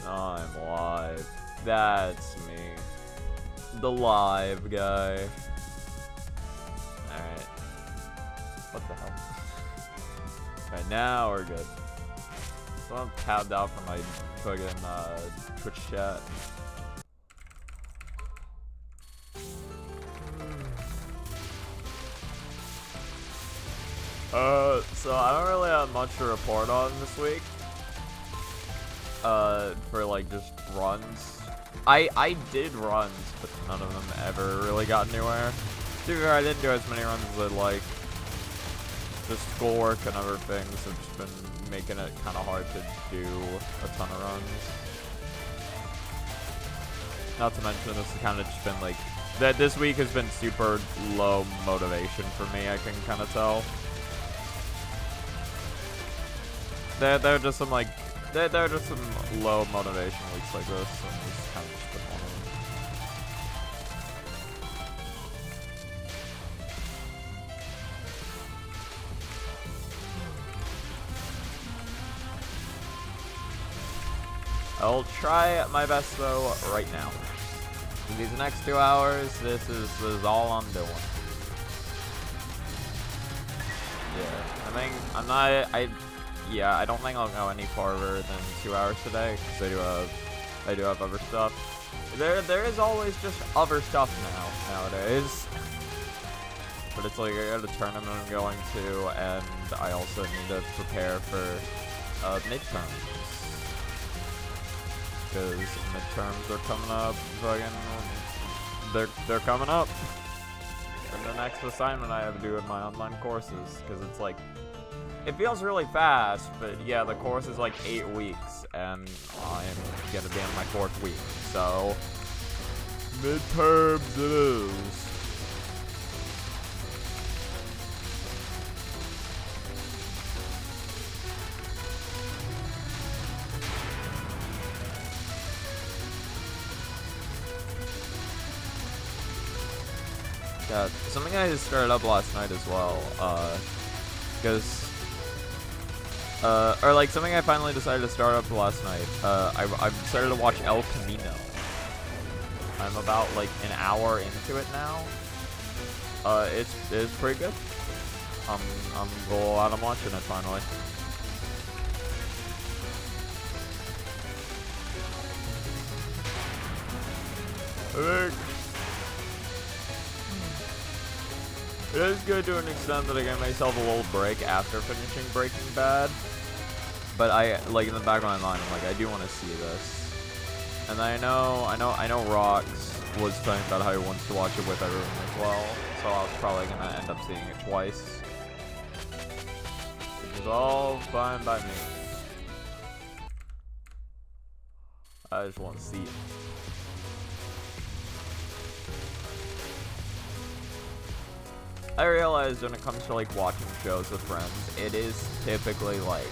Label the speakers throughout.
Speaker 1: I'm live. That's me. The live guy. Alright. What the hell? Alright, now we're good. So I'm tabbed out from my fucking Twitch chat. So I don't really have much to report on this week. For like just runs. I did runs, but none of them ever really got anywhere. To be fair, I didn't do as many runs as I'd like. Just schoolwork and other things have just been making it kind of hard to do a ton of runs. Not to mention this has kind of just been like, this week has been super low motivation for me, I can kind of tell. There are just some like, there are just some low motivation weeks like this, and this is kind of just been one of them. I'll try my best though right now. In these next 2 hours, this is all I'm doing. Yeah, yeah, I don't think I'll go any farther than 2 hours today, because I do have other stuff. There is always just other stuff nowadays. But it's like, I got a tournament I'm going to, and I also need to prepare for midterms. Because midterms are coming up, they're coming up. And the next assignment I have to do in my online courses, because it's like, it feels really fast, but yeah, the course is like 8 weeks, and I'm gonna be in my 4th week, so midterms it is. Yeah, something I just started up last night as well, because or like something I finally decided to start up last night. I've started to watch El Camino. I'm about like an hour into it now. It's pretty good. I'm glad I'm watching it finally. I think it is good to an extent that I gave myself a little break after finishing Breaking Bad. But I, like, in the back of my mind, I'm like, I do want to see this. And I know Rox was talking about how he wants to watch it with everyone as well. So I was probably going to end up seeing it twice. Which is all fine by me. I just want to see it. I realized when it comes to like watching shows with friends, it is typically like,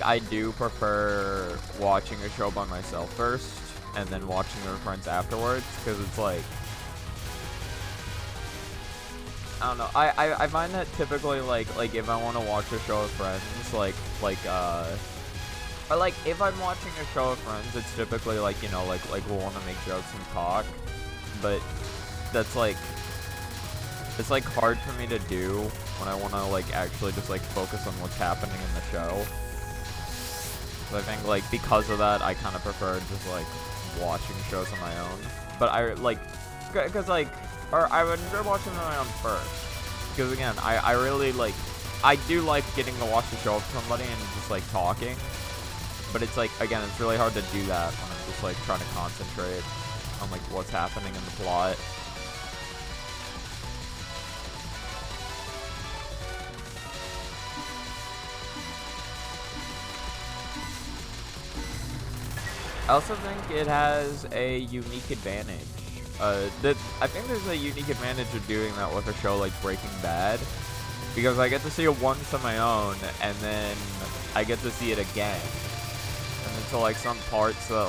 Speaker 1: I do prefer watching a show by myself first and then watching it with friends afterwards, because it's like, I don't know, I find that typically like if I want to watch a show with friends, or like if I'm watching a show with friends, it's typically like, you know, like we'll want to make jokes and talk, but that's like, it's like hard for me to do when I want to like actually just like focus on what's happening in the show. So I think like because of that, I kind of prefer just like watching shows on my own. But I like, cause like, or I would enjoy watching them on my own first. Because again, I really like, I do like getting to watch the show with somebody and just like talking. But it's like, again, it's really hard to do that when I'm just like trying to concentrate on like what's happening in the plot. I also think it has a unique advantage. I think there's a unique advantage of doing that with a show like Breaking Bad, because I get to see it once on my own, and then I get to see it again. And then so like some parts that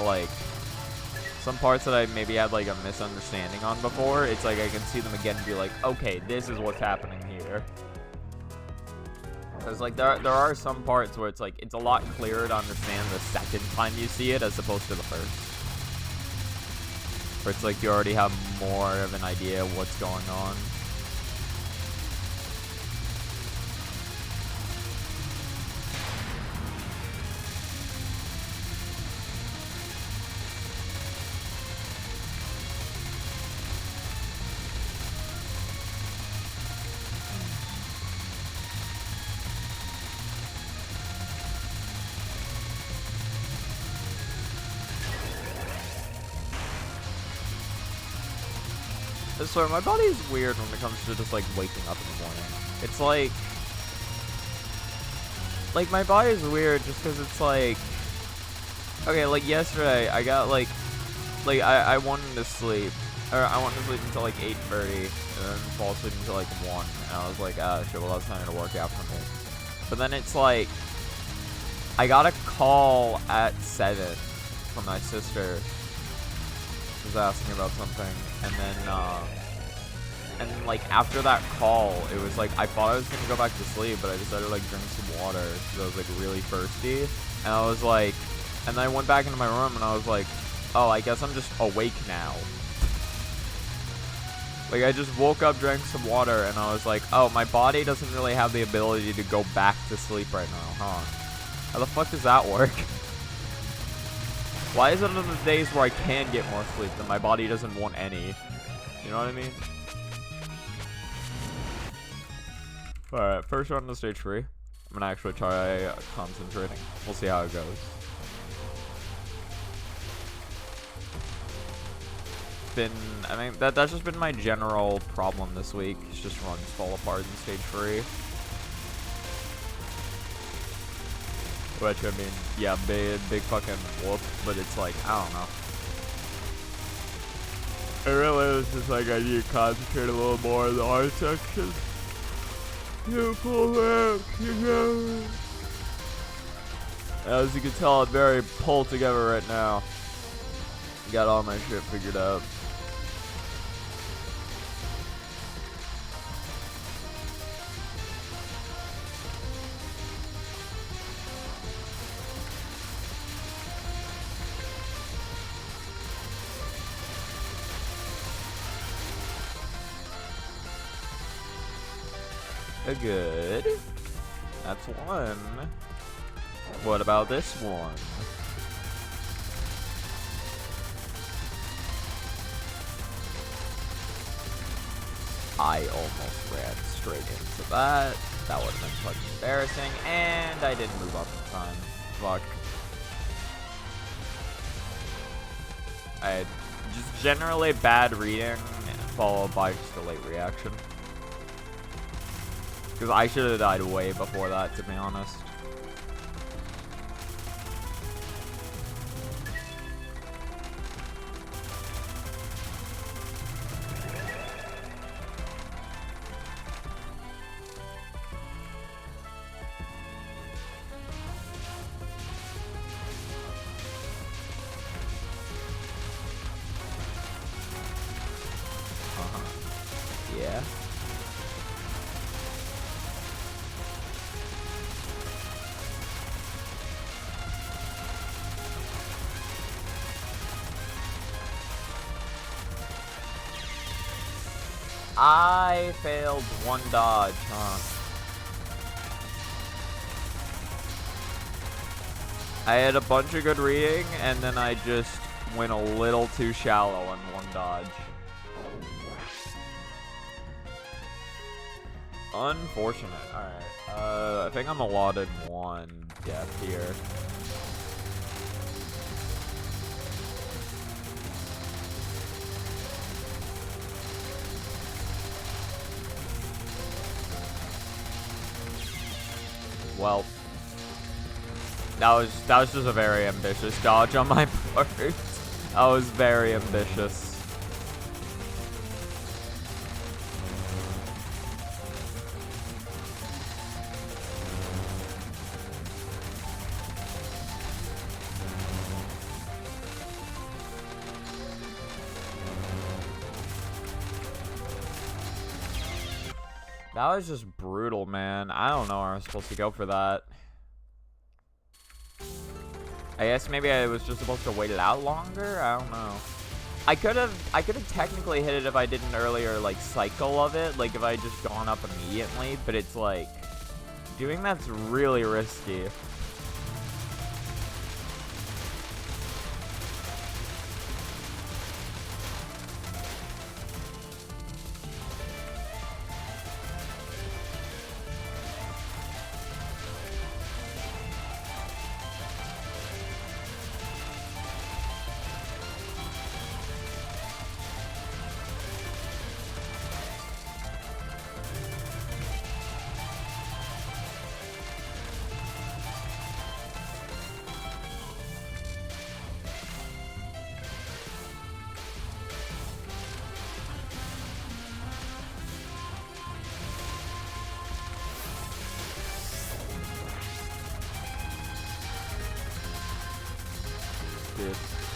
Speaker 1: I maybe had like a misunderstanding on before, it's like I can see them again and be like, okay, this is what's happening here. Because, like, there are some parts where it's, like, it's a lot clearer to understand the second time you see it as opposed to the first. Where it's, like, you already have more of an idea of what's going on. So my body's weird when it comes to just like waking up in the morning. It's like my body's weird just because it's like, okay, like yesterday I got like I wanted to sleep, or I wanted to sleep until like 8:30 and then fall asleep until like 1, and I was like, ah shit, well that's not gonna work out for me. But then it's like I got a call at 7 from my sister. She was asking about something, and then like after that call, it was like I thought I was gonna go back to sleep, but I decided to like drink some water because I was like really thirsty, and I was like, and then I went back into my room and I was like, oh, I guess I'm just awake now. Like I just woke up, drank some water, and I was like, oh, my body doesn't really have the ability to go back to sleep right now, huh? How the fuck does that work? Why is it on the days where I can get more sleep that my body doesn't want any? You know what I mean? Alright, first round of stage 3. I'm gonna actually try concentrating. We'll see how it goes. I mean, that's just been my general problem this week. It's just runs fall apart in stage 3. Which, I mean, yeah, big fucking whoop, but it's like, I don't know. I really was just like, I need to concentrate a little more in the art section. You pull back, you know. As you can tell, I'm very pulled together right now. Got all my shit figured out. Good. That's one. What about this one? I almost ran straight into that. That would have been fucking embarrassing, and I didn't move up in time. Fuck. I had just generally bad reading, followed by just a late reaction. Because I should have died way before that, to be honest. Yeah. I failed one dodge, huh? I had a bunch of good reading, and then I just went a little too shallow in one dodge. Unfortunate. Alright. I think I'm allotted one death here. Well, that was just a very ambitious dodge on my part. That was very ambitious. That was just brutal, man. I don't know where I'm supposed to go for that. I guess maybe I was just supposed to wait it out longer? I don't know. I could have technically hit it if I did an earlier, like, cycle of it. Like, if I had just gone up immediately. But it's like, doing that's really risky.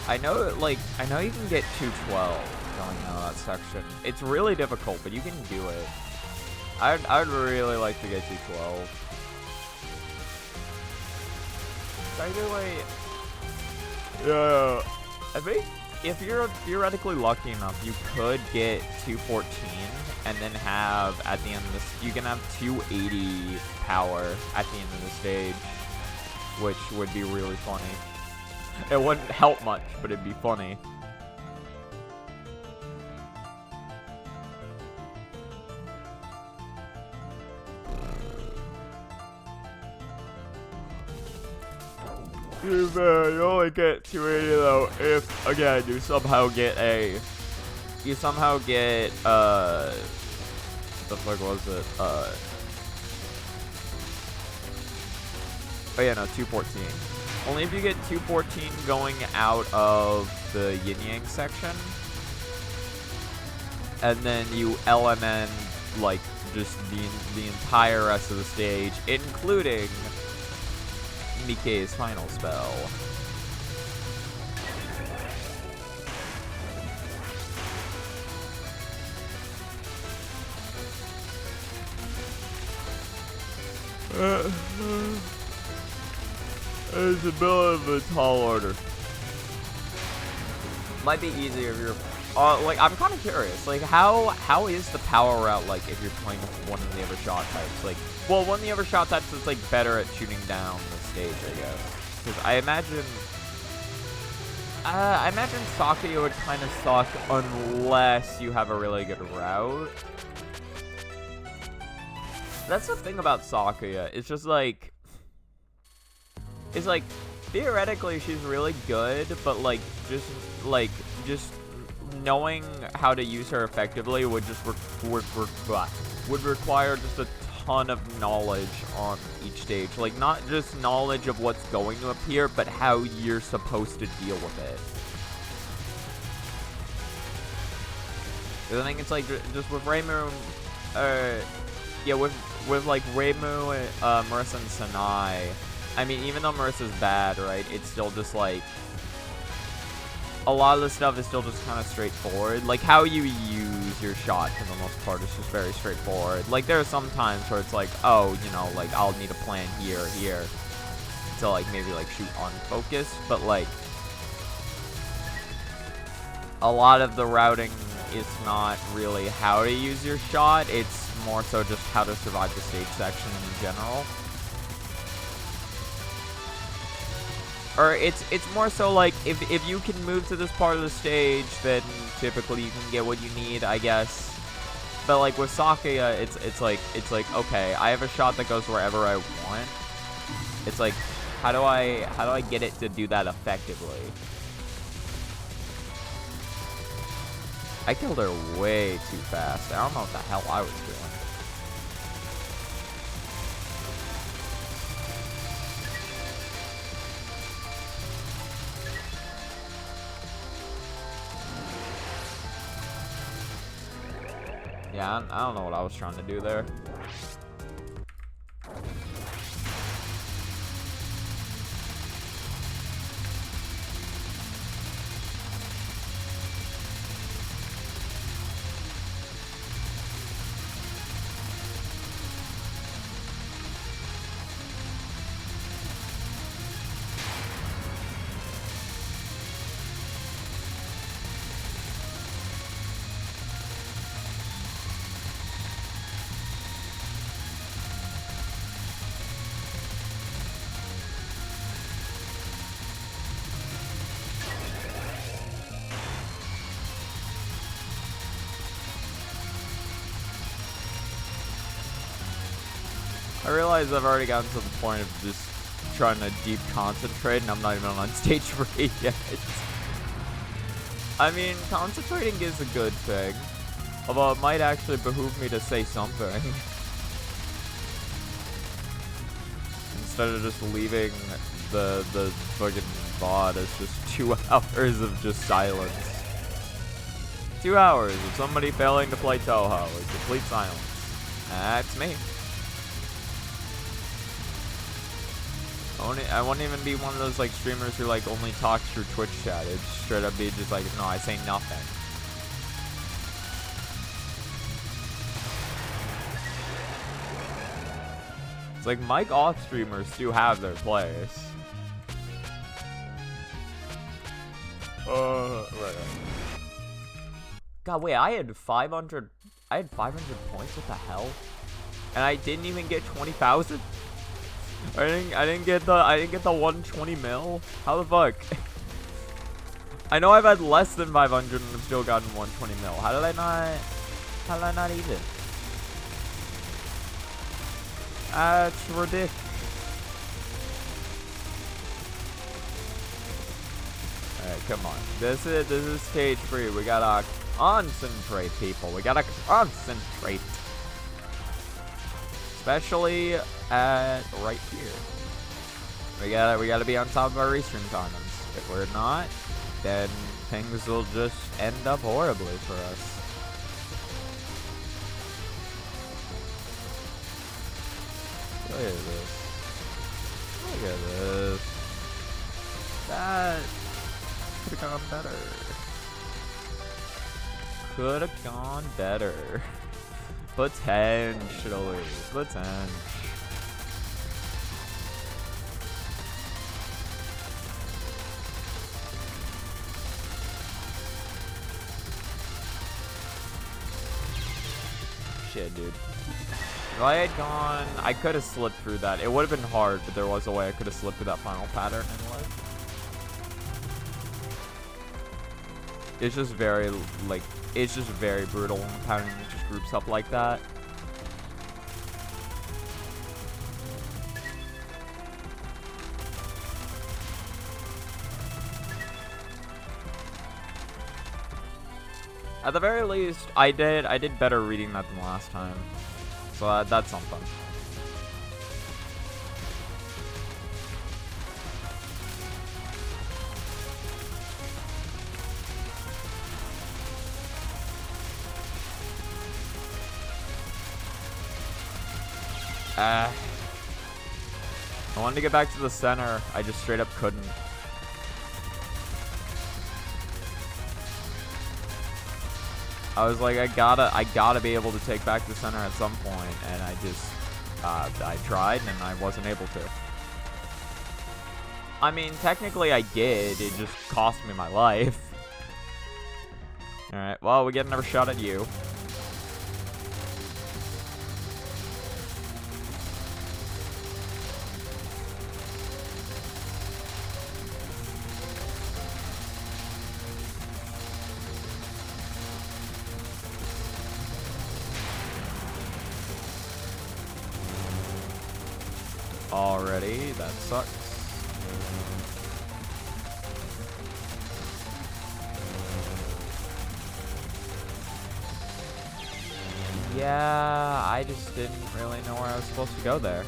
Speaker 1: I know you can get 212 going down that section. It's really difficult, but you can do it. I'd really like to get 212. Actually, yeah, I think if you're theoretically lucky enough, you could get 214 and then have, at the end of this, you can have 280 power at the end of the stage, which would be really funny. It wouldn't help much, but it'd be funny. You only get 280 though if, again, you somehow get, the fuck was it? Oh yeah, no, 214. Only if you get 214 going out of the yin yang section, and then you LMN like just the entire rest of the stage, including Nikkei's final spell. It's a middle of a tall order. Might be easier if you're... like, I'm kind of curious. Like, how is the power route, like, if you're playing with one of the other shot types? Like, well, one of the other shot types is, like, better at shooting down the stage, I guess. Because I imagine Sakuya would kind of suck unless you have a really good route. That's the thing about Sakuya. It's just, like... It's like, theoretically, she's really good, but, like, just knowing how to use her effectively would just would require just a ton of knowledge on each stage. Like, not just knowledge of what's going to appear, but how you're supposed to deal with it. I think it's, like, just with Reimu, yeah, with like, Reimu, Marissa, and Sanai, I mean, even though Marissa's bad, right, it's still just, like, a lot of the stuff is still just kind of straightforward. Like, how you use your shot, for the most part, is just very straightforward. Like, there are some times where it's like, oh, you know, like, I'll need a plan here, to, like, maybe, like, shoot on focus. But, like, a lot of the routing is not really how to use your shot. It's more so just how to survive the stage section in general. Or it's more so like, if you can move to this part of the stage, then typically you can get what you need, I guess. But like with Sakuya, it's like okay, I have a shot that goes wherever I want. It's like, how do I get it to do that effectively? I killed her way too fast. I don't know what the hell I was doing. Yeah, I don't know what I was trying to do there. I realize I've already gotten to the point of just trying to deep concentrate, and I'm not even on stage 3 yet. I mean, concentrating is a good thing. Although it might actually behoove me to say something. Instead of just leaving the fucking VOD as just 2 hours of just silence. 2 hours of somebody failing to play Touhou in complete silence. That's me. I won't even be one of those like streamers who like only talks through Twitch chat. It'd straight up be just like, no, I say nothing. It's like mic off streamers do have their place. Right. God, wait, I had 500 points. What the hell? And I didn't even get 20,000. I didn't get the 120 mil. How the fuck? I know I've had less than 500 and I've still gotten 120 mil. How did I not even? That's ridiculous. Alright, come on. This is stage 3. We gotta concentrate, people. We gotta concentrate. Especially at right here. We gotta be on top of our restream condoms. If we're not, then things will just end up horribly for us. Look at this. Look at this. That could have gone better. Could have gone better. Potentially. Shit, dude. If I had gone, I could have slipped through that. It would have been hard, but there was a way I could have slipped through that final pattern anyway. It's just very, like, it's just very brutal when the pattern just groups up like that. At the very least, I did better reading that than last time. So that's something. I wanted to get back to the center. I just straight up couldn't. I was like, I gotta be able to take back the center at some point, and I just, I tried and I wasn't able to. I mean, technically I did. It just cost me my life. All right. Well, we get another shot at you. Already, that sucks. Yeah, I just didn't really know where I was supposed to go there.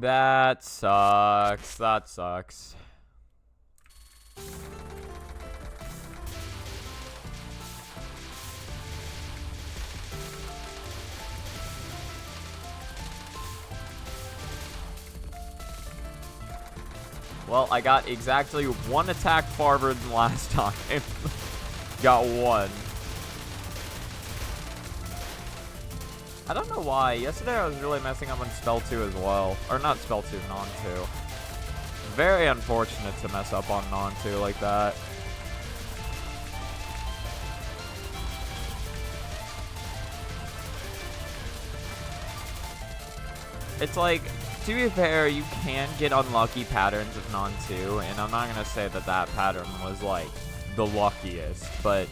Speaker 1: That sucks. That sucks. Well, I got exactly one attack farther than last time. Got one. I don't know why. Yesterday I was really messing up on spell 2 as well. Or not spell 2, non 2. Very unfortunate to mess up on non 2 like that. It's like, to be fair, you can get unlucky patterns with non 2, and I'm not gonna say that that pattern was like the luckiest, but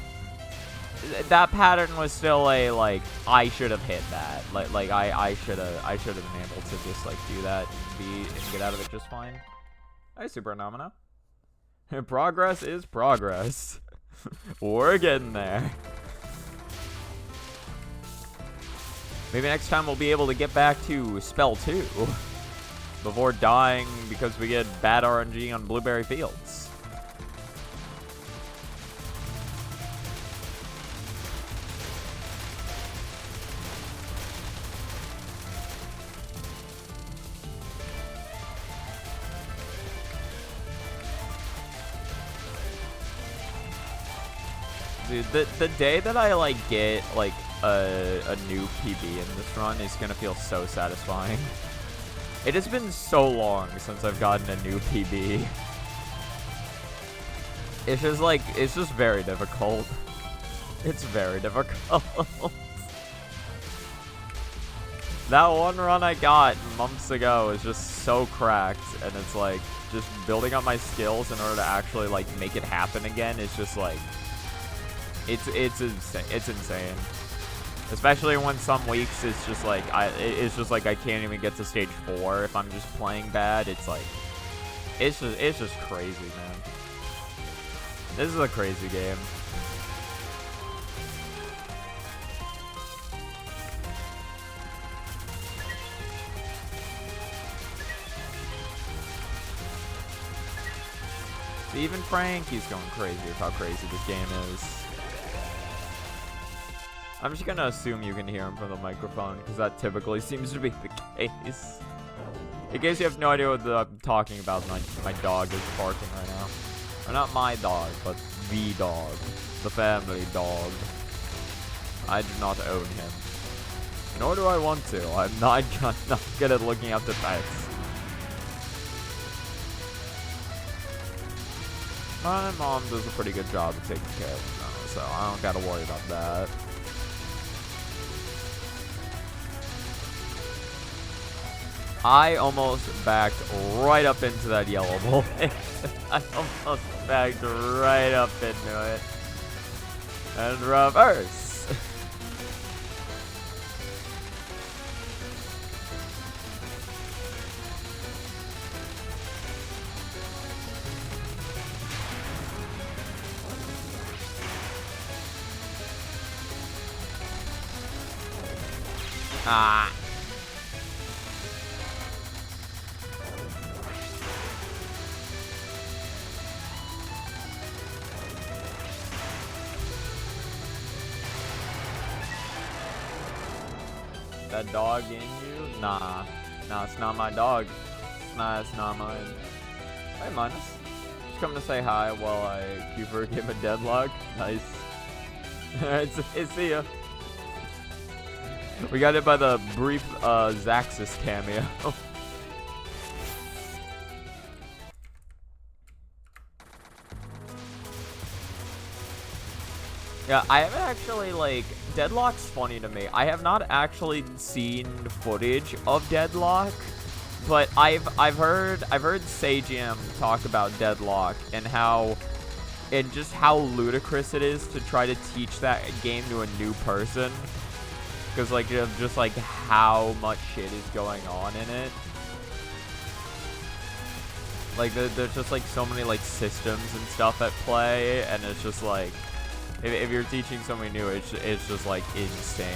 Speaker 1: that pattern was still a like I should have hit that. Like I should have been able to just like do that and get out of it just fine. Hi, Super Phenomena. Progress is progress. We're getting there. Maybe next time we'll be able to get back to spell 2 before dying because we get bad RNG on Blueberry Fields. Dude, the day that I like get like a new PB in this run is gonna feel so satisfying. It has been so long since I've gotten a new PB. It's just like, it's just very difficult. It's very difficult. That one run I got months ago is just so cracked, and it's like, just building up my skills in order to actually like make it happen again is just like, it's insane. It's insane. Especially when some weeks it's just like it's just like I can't even get to stage 4 if I'm just playing bad. It's like it's just crazy, man. This is a crazy game. See, even Frankie's going crazy with how crazy this game is. I'm just gonna assume you can hear him from the microphone, because that typically seems to be the case. In case you have no idea what I'm talking about, my dog is barking right now. Or not my dog, but the dog. The family dog. I do not own him. Nor do I want to. I'm not good at looking after pets. My mom does a pretty good job of taking care of them, though, so I don't gotta worry about that. I almost backed right up into that yellow bullet. I almost backed right up into it. And reverse. Ah. That dog in you? Nah. Nah, it's not my dog. It's not mine. Hey, Minus. Just coming to say hi while I queue for a game of Deadlock. Nice. Alright, see ya. We got it by the brief Zaxxas cameo. Yeah, I haven't actually, like, Deadlock's funny to me. I have not actually seen footage of Deadlock, but I've heard Sajam talk about Deadlock and just how ludicrous it is to try to teach that game to a new person. Because, like, just, like, how much shit is going on in it. Like, there's just, like, so many, like, systems and stuff at play, and it's just, like, if you're teaching somebody new, it's just, like, insane.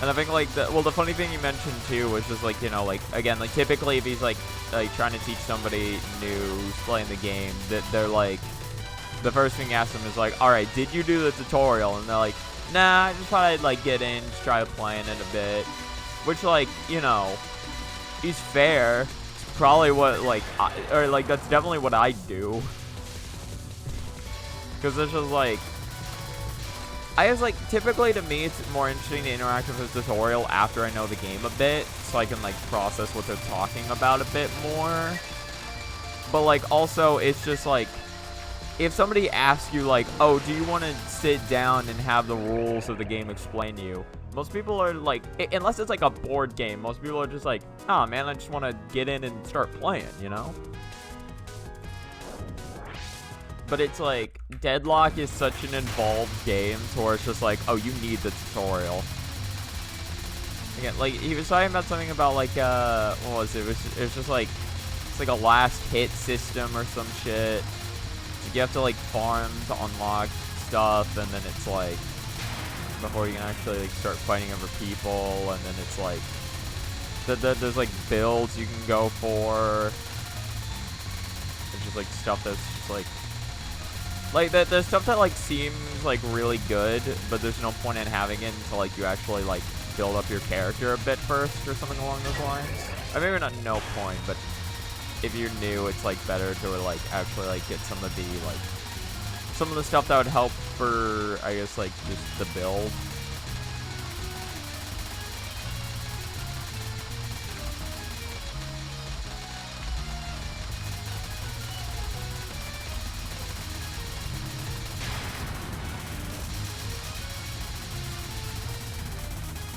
Speaker 1: And I think, like, the funny thing you mentioned, too, was just, like, you know, like, again, like, typically if he's, like trying to teach somebody new who's playing the game, that they're, like, the first thing you ask them is, like, alright, did you do the tutorial? And they're like, nah, I just thought I'd, like, get in, just try playing it a bit. Which, like, you know, is fair. It's probably what, like, that's definitely what I'd do. Because it's just, like, I guess, like, typically to me, it's more interesting to interact with the tutorial after I know the game a bit, so I can, like, process what they're talking about a bit more. But, like, also, it's just, like, if somebody asks you, like, oh, do you want to sit down and have the rules of the game explained to you? Most people are, like, unless it's, like, a board game, most people are just like, oh, man, I just want to get in and start playing, you know? But it's like, Deadlock is such an involved game, so where it's just like, oh, you need the tutorial. Again, like, he was talking about something about, like, what was it? It was just like, it's like a last hit system or some shit. Like, you have to, like, farm to unlock stuff, and then it's like, before you can actually, like, start fighting over people, and then it's like, there's, like, builds you can go for. It's just, like, stuff that's just, like, there's stuff that, like, seems, like, really good, but there's no point in having it until, like, you actually, like, build up your character a bit first or something along those lines. Or maybe not no point, but if you're new, it's, like, better to, like, actually, like, get some of the stuff that would help for, I guess, like, just the build.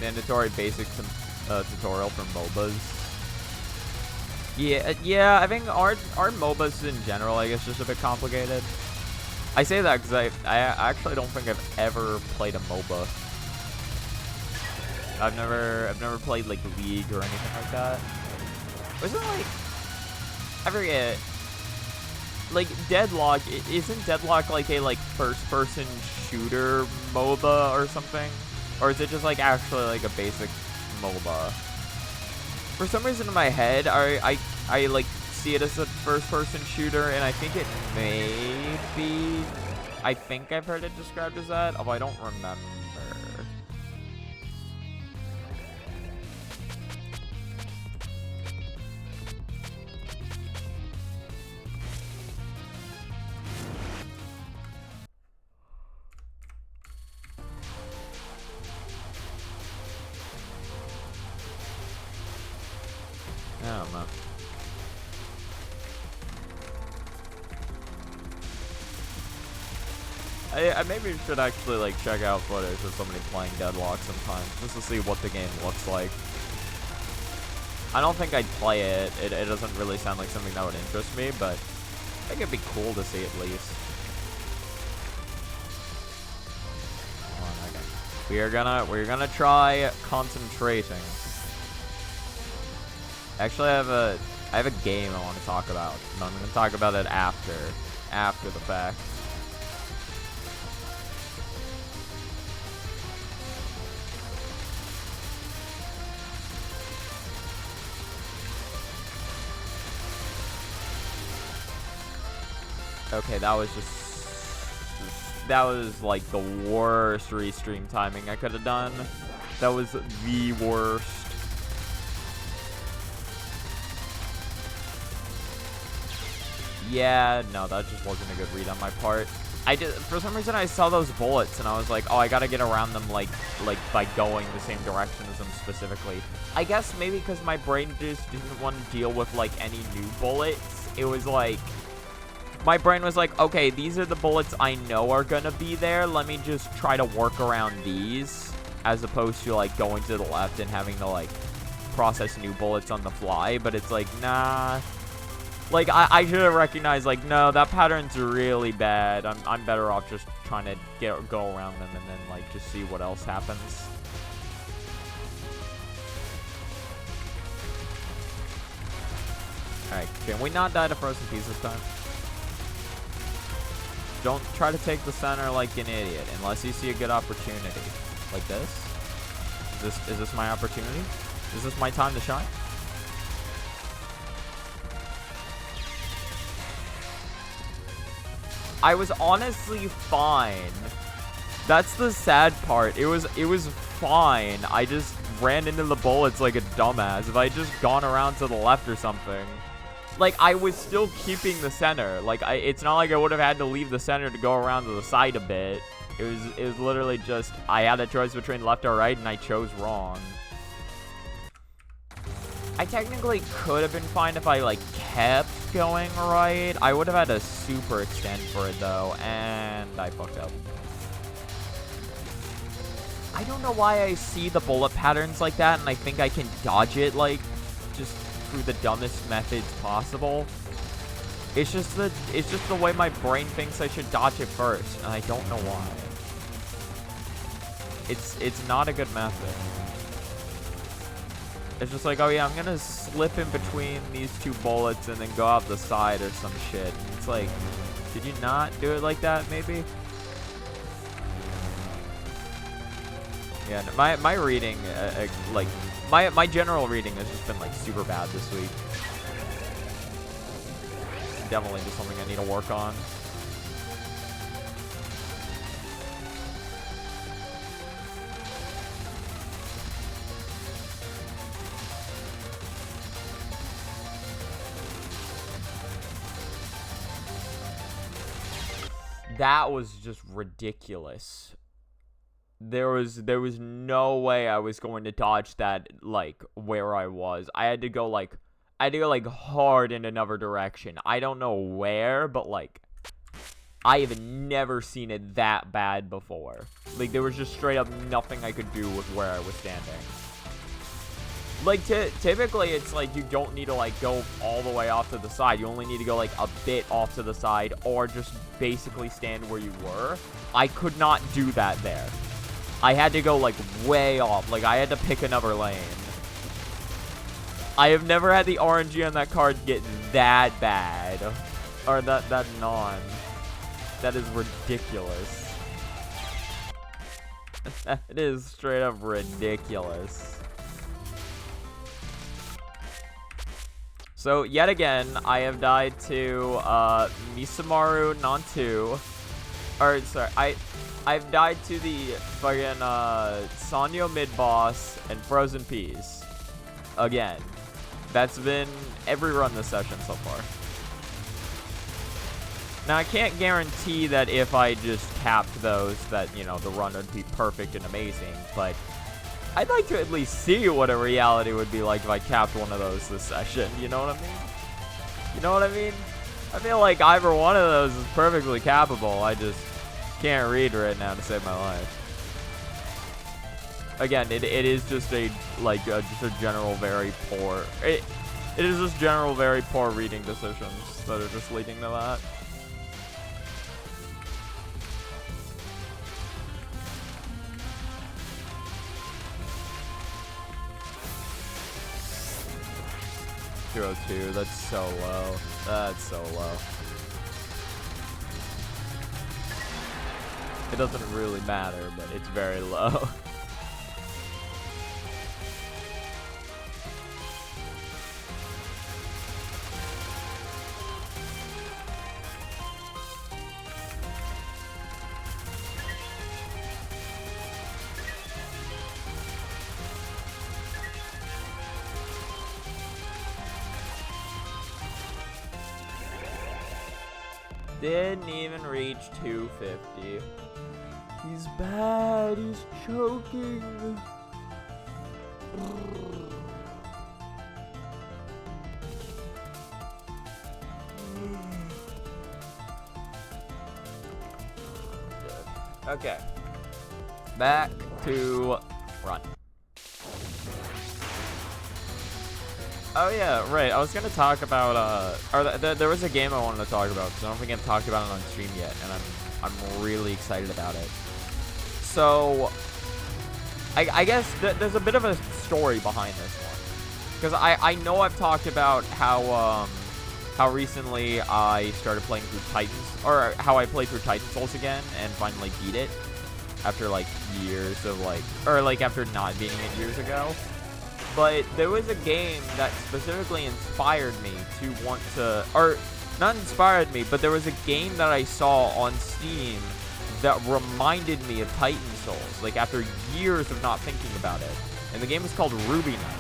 Speaker 1: Mandatory basic tutorial for MOBAs. Yeah, I think our MOBAs in general, I guess, just a bit complicated. I say that because I actually don't think I've ever played a MOBA. I've never played, like, League or anything like that. Wasn't, like, I forget. Like, Deadlock, isn't Deadlock, like, a, like, first-person shooter MOBA or something? Or is it just, like, actually, like, a basic MOBA? For some reason in my head, I like, see it as a first-person shooter, and I think it may be... I think I've heard it described as that, although I don't remember. I don't know. I maybe should actually, like, check out footage of somebody playing Deadlock sometime, just to see what the game looks like. I don't think I'd play it. It doesn't really sound like something that would interest me, but I think it'd be cool to see at least. We're gonna try concentrating. Actually, I have a game I want to talk about. And I'm gonna talk about it after the fact. Okay, that was like the worst restream timing I could have done. That was the worst. Yeah, no, that just wasn't a good read on my part. For some reason I saw those bullets and I was like, oh, I gotta get around them like by going the same direction as them specifically. I guess maybe because my brain just didn't want to deal with like any new bullets. It was like, my brain was like, okay, these are the bullets I know are gonna be there. Let me just try to work around these, as opposed to like going to the left and having to like process new bullets on the fly. But it's like, nah. Like, I should have recognized, like, no, that pattern's really bad. I'm better off just trying to go around them and then, like, just see what else happens. Alright, can we not die to frozen peas this time? Don't try to take the center like an idiot, unless you see a good opportunity. Like this. this my opportunity? Is this my time to shine? I was honestly fine. That's the sad part. It was fine. I just ran into the bullets like a dumbass. If I had just gone around to the left or something. Like, I was still keeping the center. Like, it's not like I would have had to leave the center to go around to the side a bit. It was literally just, I had a choice between left or right, and I chose wrong. I technically could have been fine if I, like, kept going right. I would have had to super extend for it, though, and I fucked up. I don't know why I see the bullet patterns like that, and I think I can dodge it, like, just through the dumbest methods possible. It's just the way my brain thinks I should dodge it first, and I don't know why. It's not a good method. It's just like, oh yeah, I'm gonna slip in between these two bullets and then go out the side or some shit. And it's like, did you not do it like that, maybe? Yeah, my reading, like, my general reading has just been, like, super bad this week. Definitely just something I need to work on. That was just ridiculous. There was no way I was going to dodge that, like, where I was. I had to go hard in another direction. I don't know where, but, like, I have never seen it that bad before. Like, there was just straight up nothing I could do with where I was standing. Like, typically, it's like you don't need to, like, go all the way off to the side. You only need to go, like, a bit off to the side or just basically stand where you were. I could not do that there. I had to go, like, way off. Like, I had to pick another lane. I have never had the RNG on that card get that bad. Or that non. That is ridiculous. That is straight up ridiculous. So, yet again, I have died to, Misumaru non-2. Or, sorry, I've died to the fucking, Sanyo mid-boss and Frozen Peas. Again. That's been every run this session so far. Now, I can't guarantee that if I just capped those, that, you know, the run would be perfect and amazing, but I'd like to at least see what a reality would be like if I capped one of those this session, you know what I mean? You know what I mean? I feel like either one of those is perfectly cappable. I just can't read right now to save my life. Again, it is just a, like, just a general very poor, it is just general very poor reading decisions that are just leading to that. .202, that's so low. That's so low. It doesn't really matter, but it's very low. Didn't even reach 250. He's bad. He's choking. Okay. Back to run. Oh yeah, right. I was gonna talk about there was a game I wanted to talk about because I don't think I've talked about it on stream yet, and I'm really excited about it. So, I guess there's a bit of a story behind this one, because I know I've talked about how recently I started playing through Titans, or how I played through Titan Souls again and finally beat it. after like years of like, or like after not beating it years ago. But there was a game that specifically inspired me to want to, or not inspired me, but there was a game that I saw on Steam that reminded me of Titan Souls, like after years of not thinking about it. And the game was called Ruby Knight.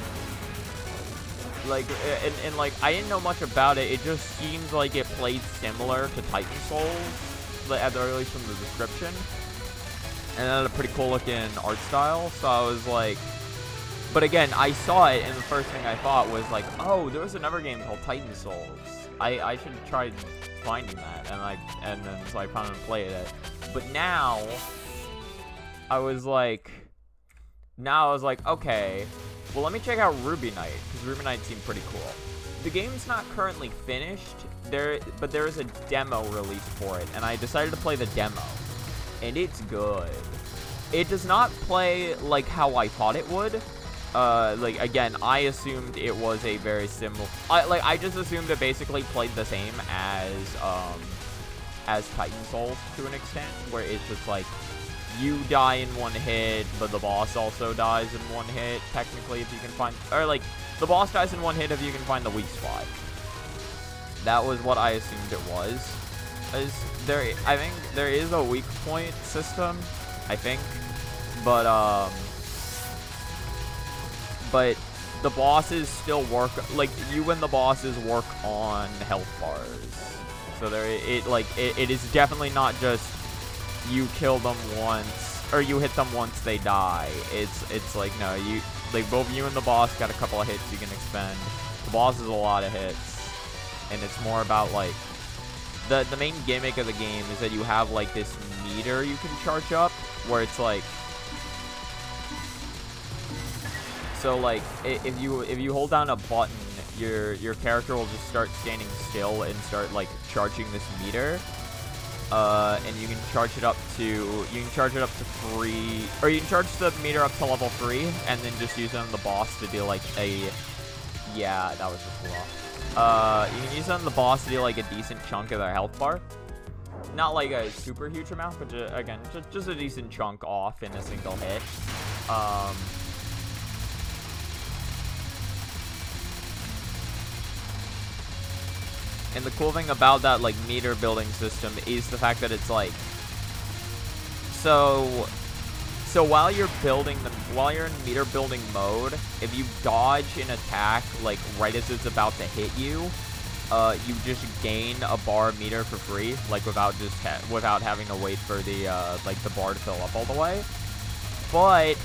Speaker 1: Like, and like, I didn't know much about it. It just seemed like it played similar to Titan Souls, at the least from the description. And it had a pretty cool looking art style, so I was like, but again, I saw it, and the first thing I thought was like, oh, there was another game called Titan Souls. I should try finding that, and then so I found and played it. But now I was like, okay, well, let me check out Ruby Knight, because Ruby Knight seemed pretty cool. The game's not currently finished, but there is a demo released for it, and I decided to play the demo, and it's good. It does not play like how I thought it would. Like, again, I assumed it was a very similar, I just assumed it basically played the same as Titan Souls to an extent, where it's just like, you die in one hit, but the boss also dies in one hit, technically, if you can find, or like, the boss dies in one hit if you can find the weak spot. That was what I assumed it was. I think there is a weak point system, I think, but the bosses still work, like, you and the bosses work on health bars. So it is definitely not just you kill them once, or you hit them once they die. It's like, no, like, both you and the boss got a couple of hits you can expend. The boss is a lot of hits, and it's more about, like, the main gimmick of the game is that you have, like, this meter you can charge up, where it's like, so, like, if you hold down a button, your character will just start standing still and start, like, charging this meter. And you can charge it up to 3, or you can charge the meter up to level 3, and then just use it on the boss to do, like, yeah, that was just raw. You can use it on the boss to do, like, a decent chunk of their health bar. Not, like, a super huge amount, but, again, just a decent chunk off in a single hit. And the cool thing about that, like, meter building system is the fact that it's like, so while you're in meter building mode, if you dodge an attack, like, right as it's about to hit you, you just gain a bar of meter for free, like, without having to wait for the like, the bar to fill up all the way. But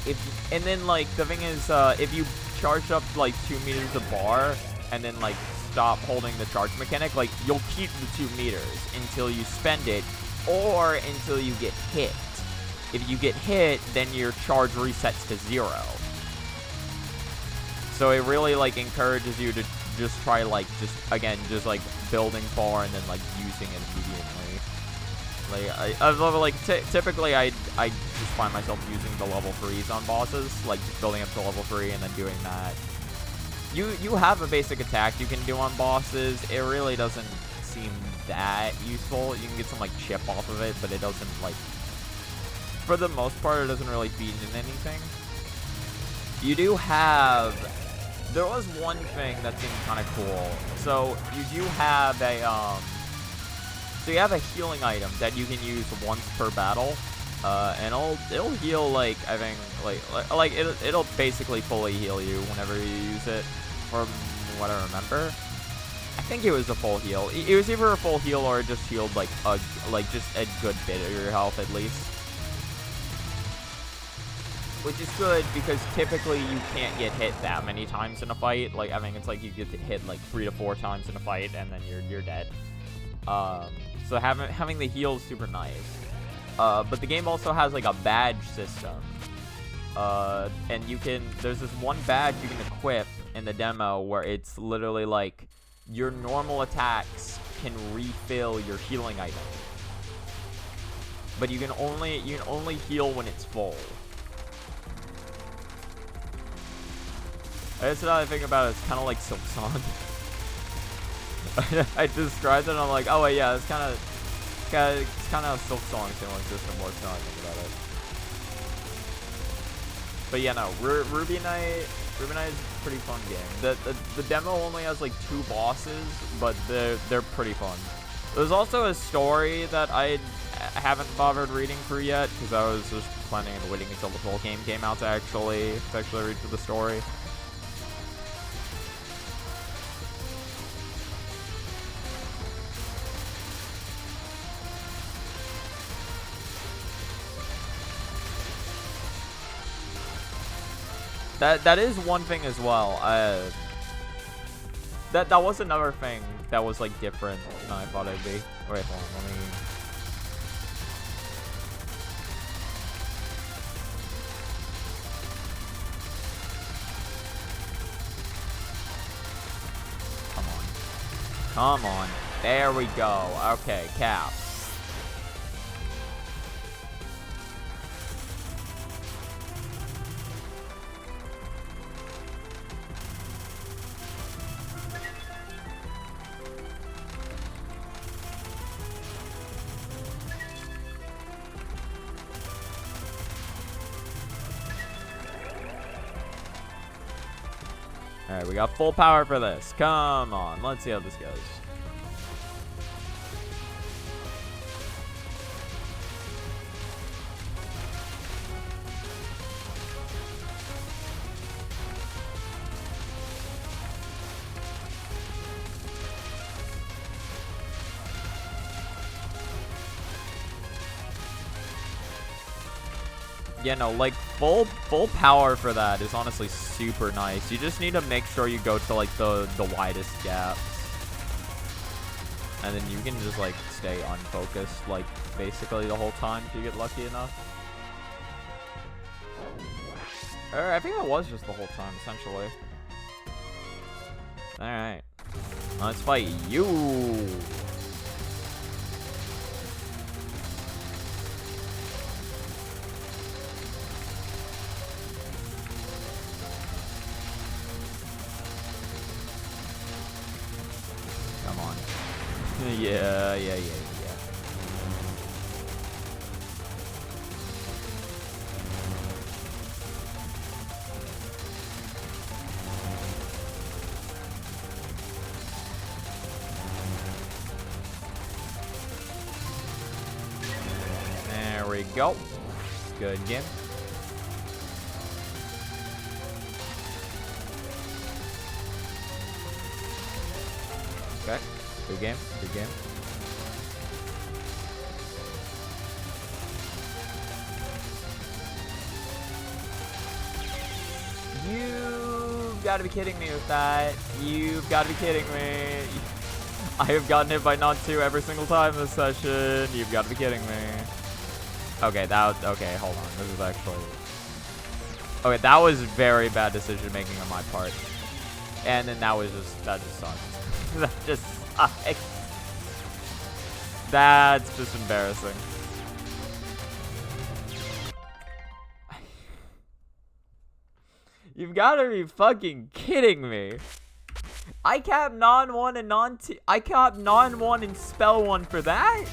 Speaker 1: and then, like, the thing is, if you charge up, like, 2 meters a bar, and then, like, stop holding the charge mechanic, like, you'll keep the 2 meters until you spend it, or until you get hit. If you get hit, then your charge resets to 0. So it really, like, encourages you to just try, like, just like, building bar and then, like, using it immediately. Like, typically, I just find myself using the level 3s on bosses, like, just building up to level 3 and then doing that. You have a basic attack you can do on bosses. It really doesn't seem that useful. You can get some, like, chip off of it, but it doesn't, like, for the most part, it doesn't really feed in anything. You do have, there was one thing that seemed kind of cool. So you do have a, so you have a healing item that you can use once per battle. And it'll heal, like, I think, like it'll basically fully heal you whenever you use it, from what I remember. I think it was a full heal. It was either a full heal or it just healed, like, just a good bit of your health at least. Which is good, because typically you can't get hit that many times in a fight. Like, I mean, it's like you get hit, like, 3 to 4 times in a fight, and then you're dead. So having the heal is super nice. But the game also has, like, a badge system. And there's this one badge you can equip in the demo where it's literally like, your normal attacks can refill your healing item. But you can only heal when it's full. That's another thing about it, it's kind of like Silk Song. I described it and I'm like, oh wait, yeah, it's kind of Silk Song similar system works now I think about it. But yeah, no, Ruby Knight is a pretty fun game. The demo only has like 2 bosses, but they're pretty fun. There's also a story that I haven't bothered reading through yet, because I was just planning on waiting until the full game came out to actually read through the story. That is one thing as well. That was another thing that was like different than I thought it'd be. Wait, hold on, let me. Come on. There we go. Okay, cap. Alright, we got full power for this. Come on, let's see how this goes. Yeah, no, like, full power for that is honestly super nice. You just need to make sure you go to, like, the widest gaps. And then you can just, like, stay unfocused, like, basically the whole time if you get lucky enough. Or I think it was just the whole time, essentially. Alright. Let's fight you! Yeah. There we go. Good game. Okay. Good game. Good game. You've got to be kidding me with that. You've got to be kidding me. I have gotten hit by Nantu every single time this session. You've got to be kidding me. Okay, okay, hold on. This is actually... Okay, that was very bad decision making on my part. And then that just sucked. That just sucked. That's just embarrassing. You've got to be fucking kidding me. I capped non 1 and non 2. I capped non 1 and spell 1 for that?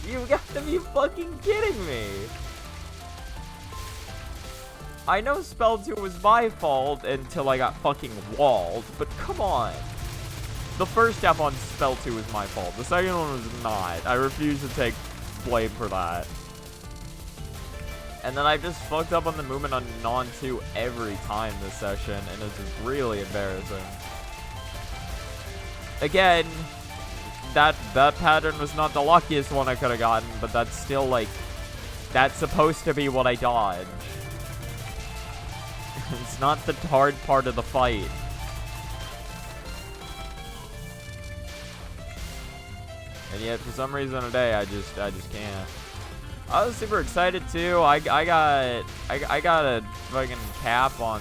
Speaker 1: You've got to be fucking kidding me. I know spell 2 was my fault until I got fucking walled, but come on. The first step on spell 2 was my fault. The second one was not. I refuse to take blame for that. And then I just fucked up on the movement on non 2 every time this session, and it's just really embarrassing. Again, that pattern was not the luckiest one I could have gotten, but that's still like, that's supposed to be what I dodge. It's not the hard part of the fight. And yet, for some reason today, I just can't. I was super excited too. I got a fucking cap on,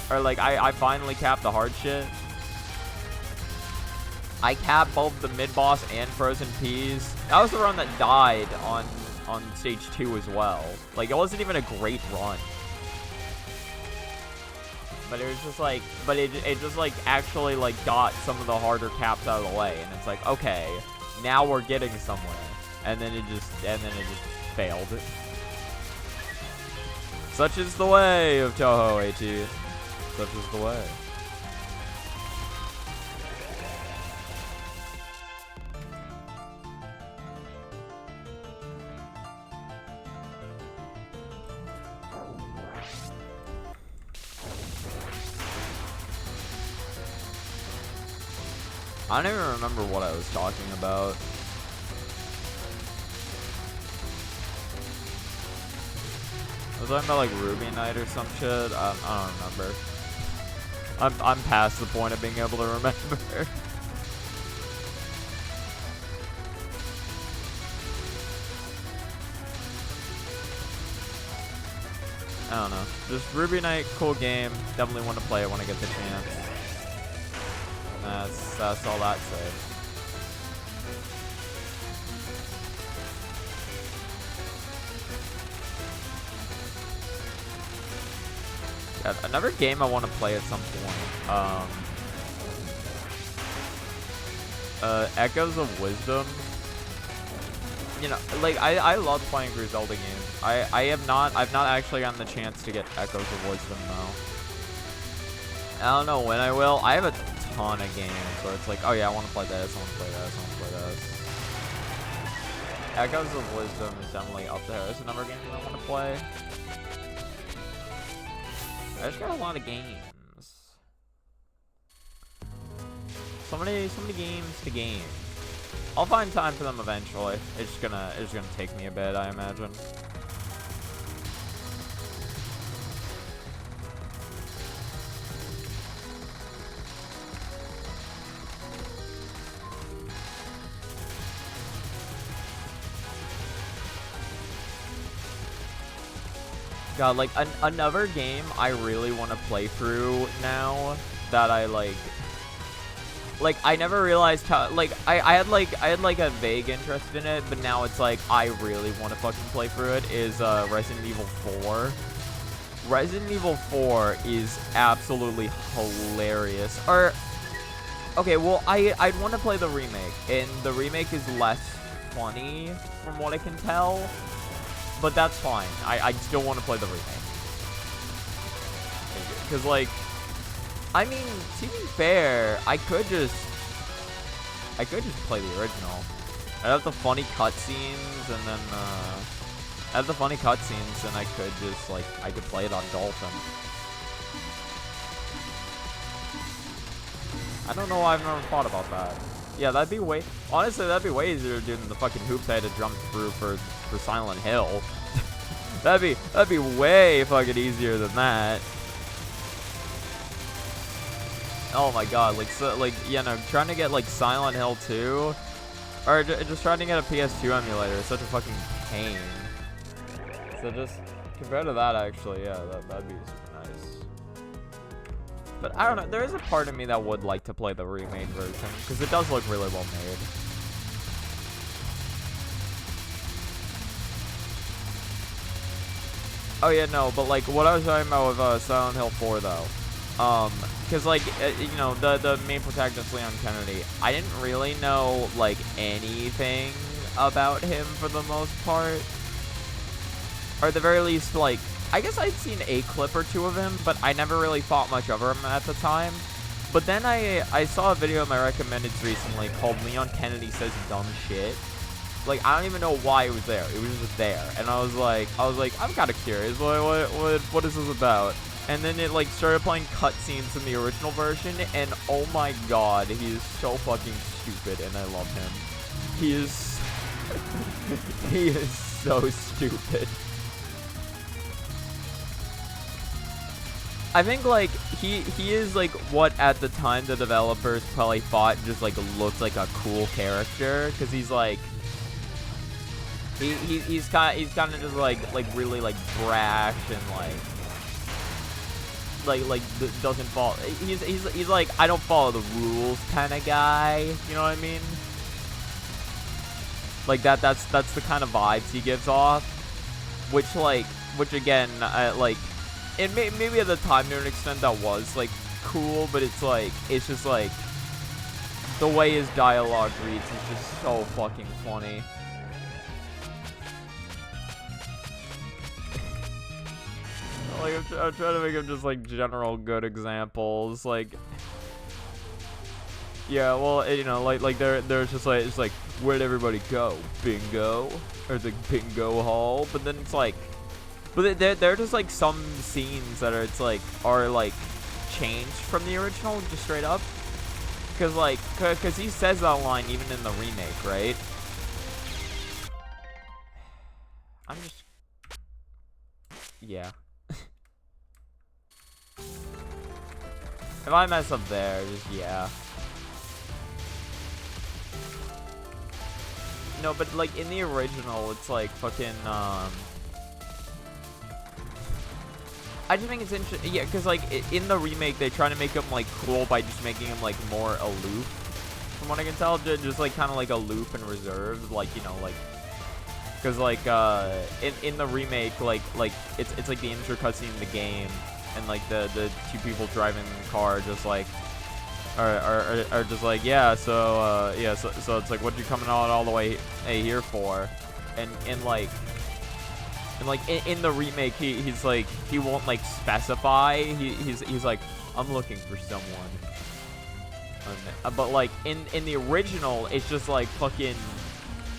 Speaker 1: or like I finally capped the hard shit. I capped both the mid boss and Frozen Peas. That was the run that died on stage 2 as well. Like, it wasn't even a great run. But it was just like, it just like actually like got some of the harder caps out of the way, and it's like, okay, now we're getting somewhere. And then it just failed. Such is the way of Touhou, AT. Such is the way. I don't even remember what I was talking about. I was talking about like Ruby Knight or some shit. I don't remember. I'm past the point of being able to remember. I don't know. Just Ruby Knight, cool game. Definitely want to play it when I get the chance. That's all that said. Yeah, another game I want to play at some point. Echoes of Wisdom. You know, like I love playing through Zelda games. I've not actually gotten the chance to get Echoes of Wisdom though. I don't know when I will. I have a ton of games where it's like, oh yeah, I want to play this, I want to play this, I want to play this. Echoes of Wisdom is definitely up there. There's another game that I want to play. I just got a lot of games. So many games to game. I'll find time for them eventually. It's just gonna take me a bit, I imagine. God, like another game I really want to play through now that I like I never realized how I had a vague interest in it, but now it's like I really want to fucking play through it is Resident Evil 4. Resident Evil 4 is absolutely hilarious. Or okay, well I'd want to play the remake, and the remake is less funny from what I can tell. But that's fine. I still want to play the remake. Because, like, I mean, to be fair, I could just play the original. I'd have the funny cutscenes, and then, and I could just, like, I could play it on Dolphin. I don't know why I've never thought about that. Yeah, that'd be way... Honestly, that'd be way easier to do than the fucking hoops I had to jump through for Silent Hill. that'd be way fucking easier than that. Oh my god, you know, trying to get, like, Silent Hill 2... Or just trying to get a PS2 emulator is such a fucking pain. So just... Compared to that, actually, yeah, that'd be super nice. But I don't know, there is a part of me that would like to play the remade version, because it does look really well made. Oh yeah, no, but like, what I was talking about with Silent Hill 4 though, because like, you know, the main protagonist, Leon Kennedy, I didn't really know, like, anything about him for the most part. Or at the very least, like, I guess I'd seen a clip or two of him, but I never really thought much of him at the time. But then I saw a video in my recommendeds recently called Leon Kennedy Says Dumb Shit. Like, I don't even know why it was there. It was just there. And I was like, I'm kind of curious. What is this about? And then it, like, started playing cutscenes in the original version, and oh my god, he is so fucking stupid, and I love him. He is... he is so stupid. I think, like, he is, like, what at the time the developers probably thought just, like, looked like a cool character, because he's, like, he's kind of just, like, really, like, brash and, like, doesn't follow, he's, like, I don't follow the rules kind of guy, you know what I mean? Like, that's the kind of vibes he gives off, which again, like, and maybe at the time to an extent that was, like, cool, but it's, like, it's just, like, the way his dialogue reads is just so fucking funny. Like, I'm trying to make them just, like, general good examples. Like, yeah, well, you know, like there's just, like, it's like, where'd everybody go? Bingo? Or it's like, bingo hall? But then it's like, but there are just, like, some scenes that are, like, changed from the original, just straight up. Because he says that line even in the remake, right? I'm just... Yeah. If I mess up there, just, yeah. No, but, like, in the original, it's, like, fucking, I just think it's interesting, yeah, because, like, in the remake, they try to make him, like, cool by just making him, like, more aloof, from what I can tell, just, like, kind of, like, aloof and reserved, like, you know, like, because, like, in the remake, like, it's, like, the intro cutscene in the game, and, like, the two people driving the car just, like, are just like, yeah, so it's like, what you coming all the way here for? And in the remake, he's like, he won't, like, specify. He's like, I'm looking for someone. But, like, in the original, it's just like fucking.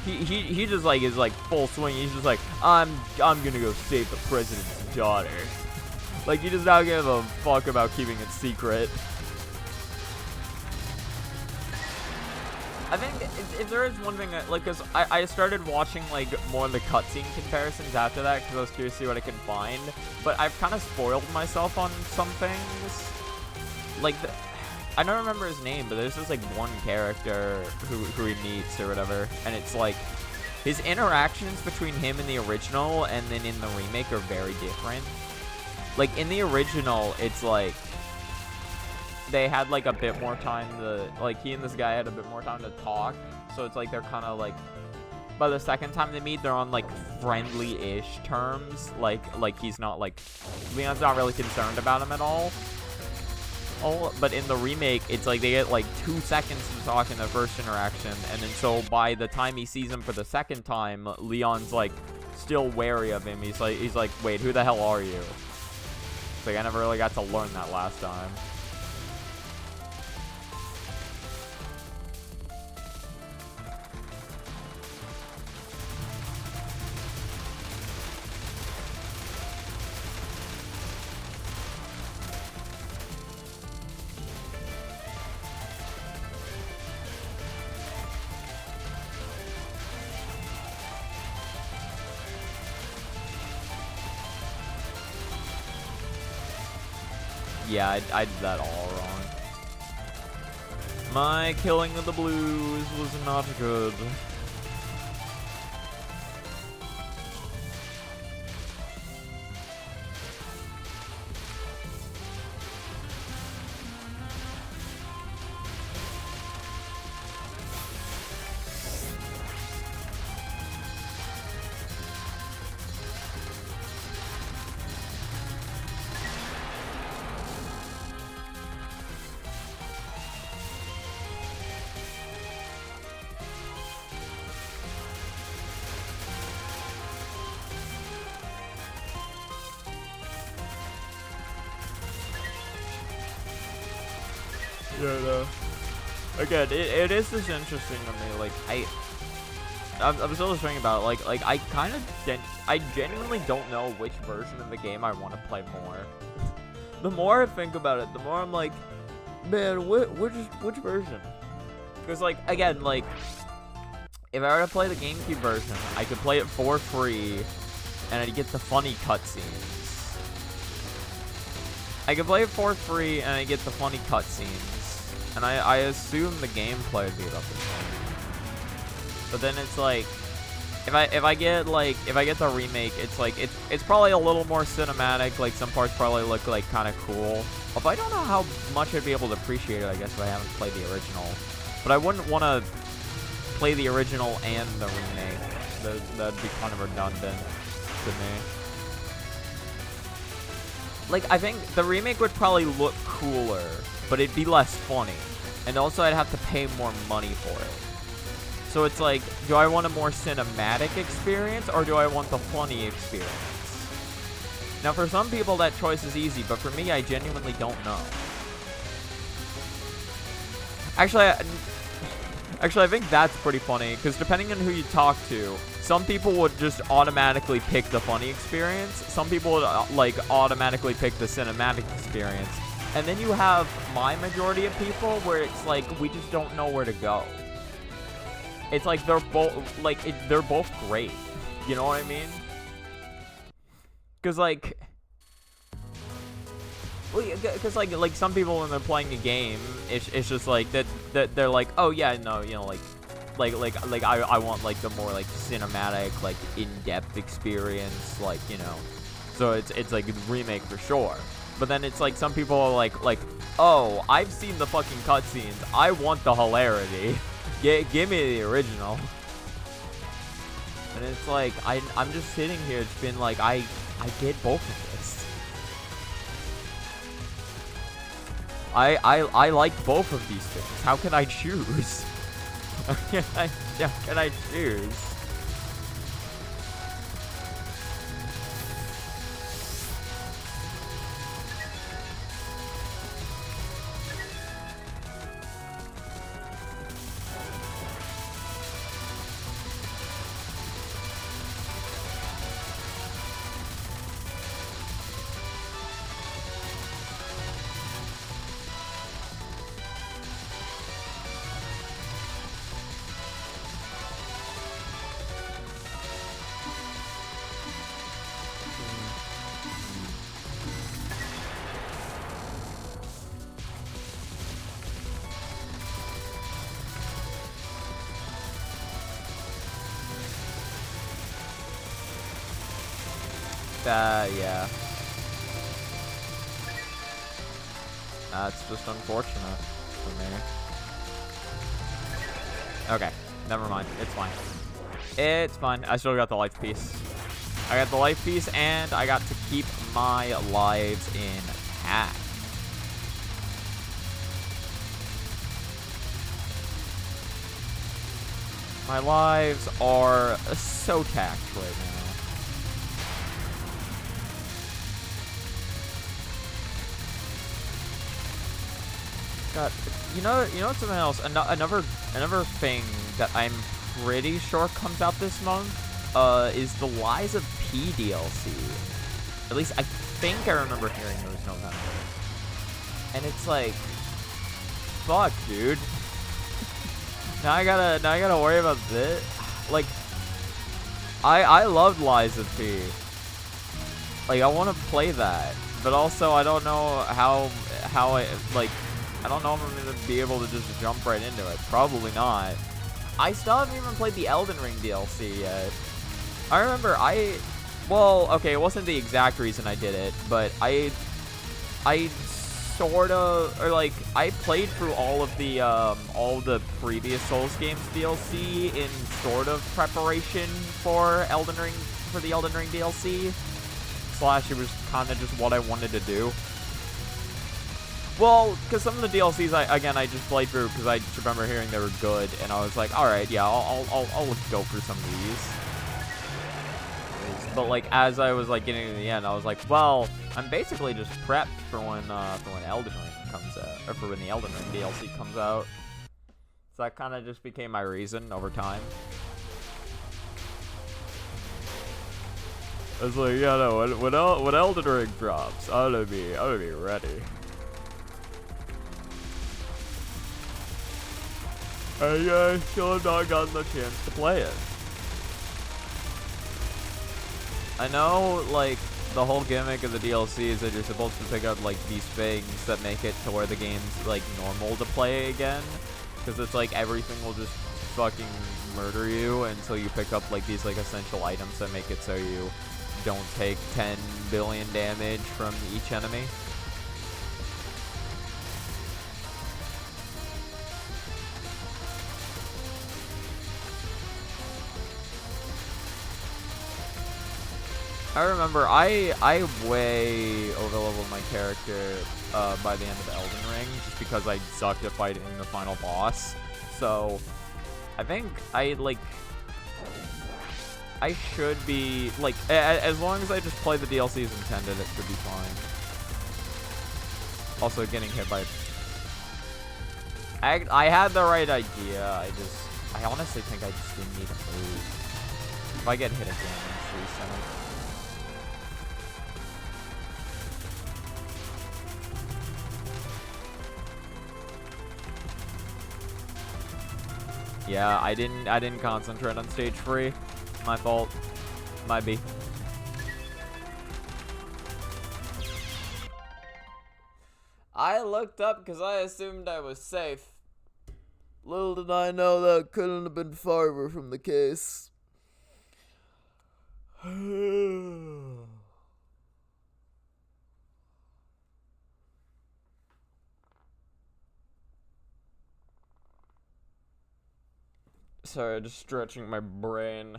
Speaker 1: He just, like, is, like, full swing. He's just like, I'm gonna go save the president's daughter. Like, he does not give a fuck about keeping it secret. I think if there is one thing that, like, because I started watching, like, more of the cutscene comparisons after that because I was curious to see what I can find. But I've kind of spoiled myself on some things. Like, I don't remember his name, but there's this, like, one character who he meets or whatever. And it's, like, his interactions between him and the original and then in the remake are very different. Like, in the original, it's, like, they had, like, a bit more time to, like, he and this guy had a bit more time to talk, so it's, like, they're kind of, like, by the second time they meet, they're on, like, friendly-ish terms, like, he's not, like, Leon's not really concerned about him at all. But in the remake, it's, like, they get, like, 2 seconds to talk in their first interaction, and then so by the time he sees him for the second time, Leon's, like, still wary of him. He's like, wait, who the hell are you? It's like, I never really got to learn that last time. Yeah, I did that all wrong. My killing of the blues was not good. Yeah, no. Again, it is just interesting to me. Like, I'm still just thinking about it. Like I kind of I genuinely don't know which version of the game I want to play more. The more I think about it, the more I'm like, man, which version? Because, like, again, like, if I were to play the GameCube version, I could play it for free, and I'd get the funny cutscenes. I could play it for free, and I get the funny cutscenes. And I assume the gameplay would be about the same. But then it's like, if I get the remake, it's like it's probably a little more cinematic. Like, some parts probably look like kind of cool. Although I don't know how much I'd be able to appreciate it, I guess, if I haven't played the original. But I wouldn't want to play the original and the remake. That'd be kind of redundant to me. Like, I think the remake would probably look cooler, but it'd be less funny. And also, I'd have to pay more money for it. So it's like, do I want a more cinematic experience, or do I want the funny experience? Now, for some people, that choice is easy, but for me, I genuinely don't know. Actually, I think that's pretty funny, because depending on who you talk to, some people would just automatically pick the funny experience. Some people would, like, automatically pick the cinematic experience. And then you have my majority of people where it's like, we just don't know where to go. It's like they're both, like, they're both great. You know what I mean? Because, like... Because like some people when they're playing a game, it's just like that they're like, oh yeah, no, you know, like I want like the more like cinematic, like in-depth experience, like, you know, so it's like a remake for sure. But then it's like some people are like, oh, I've seen the fucking cutscenes, I want the hilarity, give me the original. And it's like I'm just sitting here, it's been like I get both of this. I like both of these things. How can I choose? How can I choose? Yeah. That's just unfortunate for me. Okay, never mind. It's fine. It's fine. I still got the life piece. I got the life piece, and I got to keep my lives intact. My lives are so taxed right now. God, you know something else. Another thing that I'm pretty sure comes out this month is the Lies of P DLC. At least I think I remember hearing there was November. And it's like, fuck, dude. now I gotta worry about this. Like, I loved Lies of P. Like, I want to play that, but also I don't know how I don't know if I'm going to be able to just jump right into it. Probably not. I still haven't even played the Elden Ring DLC yet. I remember well, okay, it wasn't the exact reason I did it, but I sort of, or like, I played through all the previous Souls games DLC in sort of preparation for the Elden Ring DLC. / it was kind of just what I wanted to do. Well, because some of the DLCs, I just played through because I just remember hearing they were good, and I was like, all right, yeah, I'll go through some of these. But like, as I was like getting to the end, I was like, well, I'm basically just prepped for when Elden Ring comes out, or for when the Elden Ring DLC comes out. So that kind of just became my reason over time. I was like, yeah, no, when Elden Ring drops, I'm gonna be ready. I still have not gotten the chance to play it. I know, like, the whole gimmick of the DLC is that you're supposed to pick up, like, these things that make it to where the game's, like, normal to play again. Because it's like everything will just fucking murder you until you pick up, like, these, like, essential items that make it so you don't take 10 billion damage from each enemy. I remember I way over-leveled my character by the end of Elden Ring just because I sucked at fighting the final boss. So I think I I should be, like, as long as I just play the DLC as intended, it should be fine. Also, getting hit by... I had the right idea, I honestly think I just didn't need to move. If I get hit again, I'm resetting. Yeah, I didn't concentrate on stage 3. My fault. Might be. I looked up because I assumed I was safe. Little did I know that couldn't have been farther from the case. Sorry, just stretching my brain.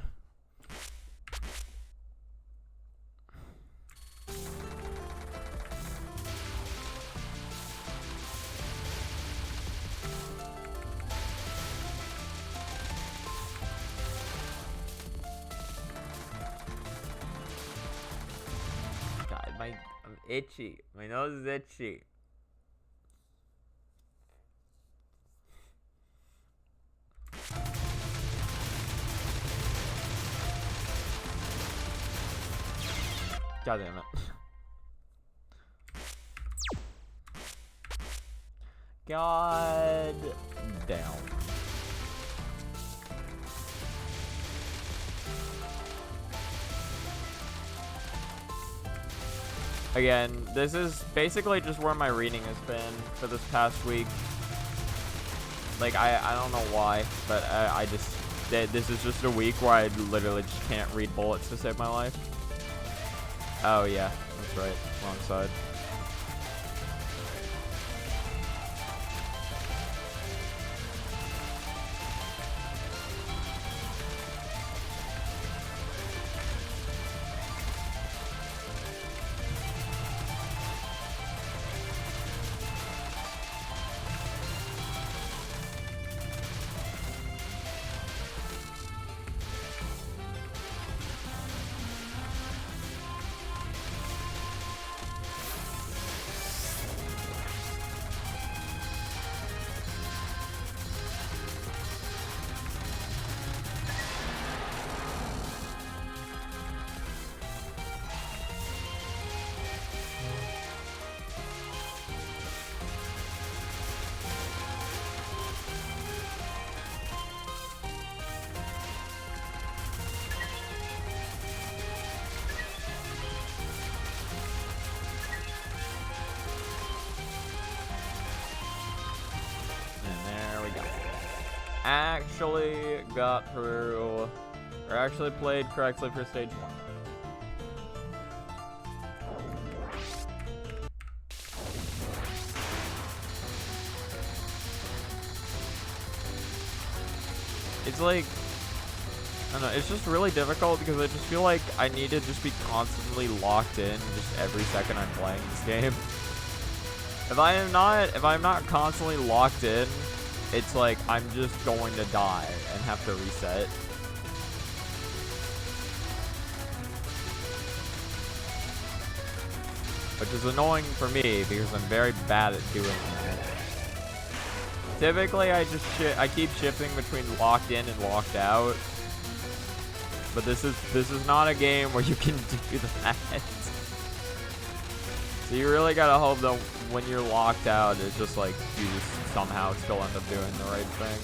Speaker 1: God, I'm itchy. My nose is itchy. God damn it. God damn. Again, this is basically just where my reading has been for this past week. Like, I don't know why, but this is just a week where I literally just can't read bullets to save my life. Oh yeah, that's right, wrong side. Actually got through, or actually played correctly for stage 1. It's like, I don't know, it's just really difficult because I just feel like I need to just be constantly locked in just every second I'm playing this game. If I'm not constantly locked in, it's like I'm just going to die and have to reset. Which is annoying for me because I'm very bad at doing that. Typically, I keep shifting between locked in and locked out. But this is not a game where you can do that. So you really gotta hope that when you're locked out, it's just like you just somehow still end up doing the right thing.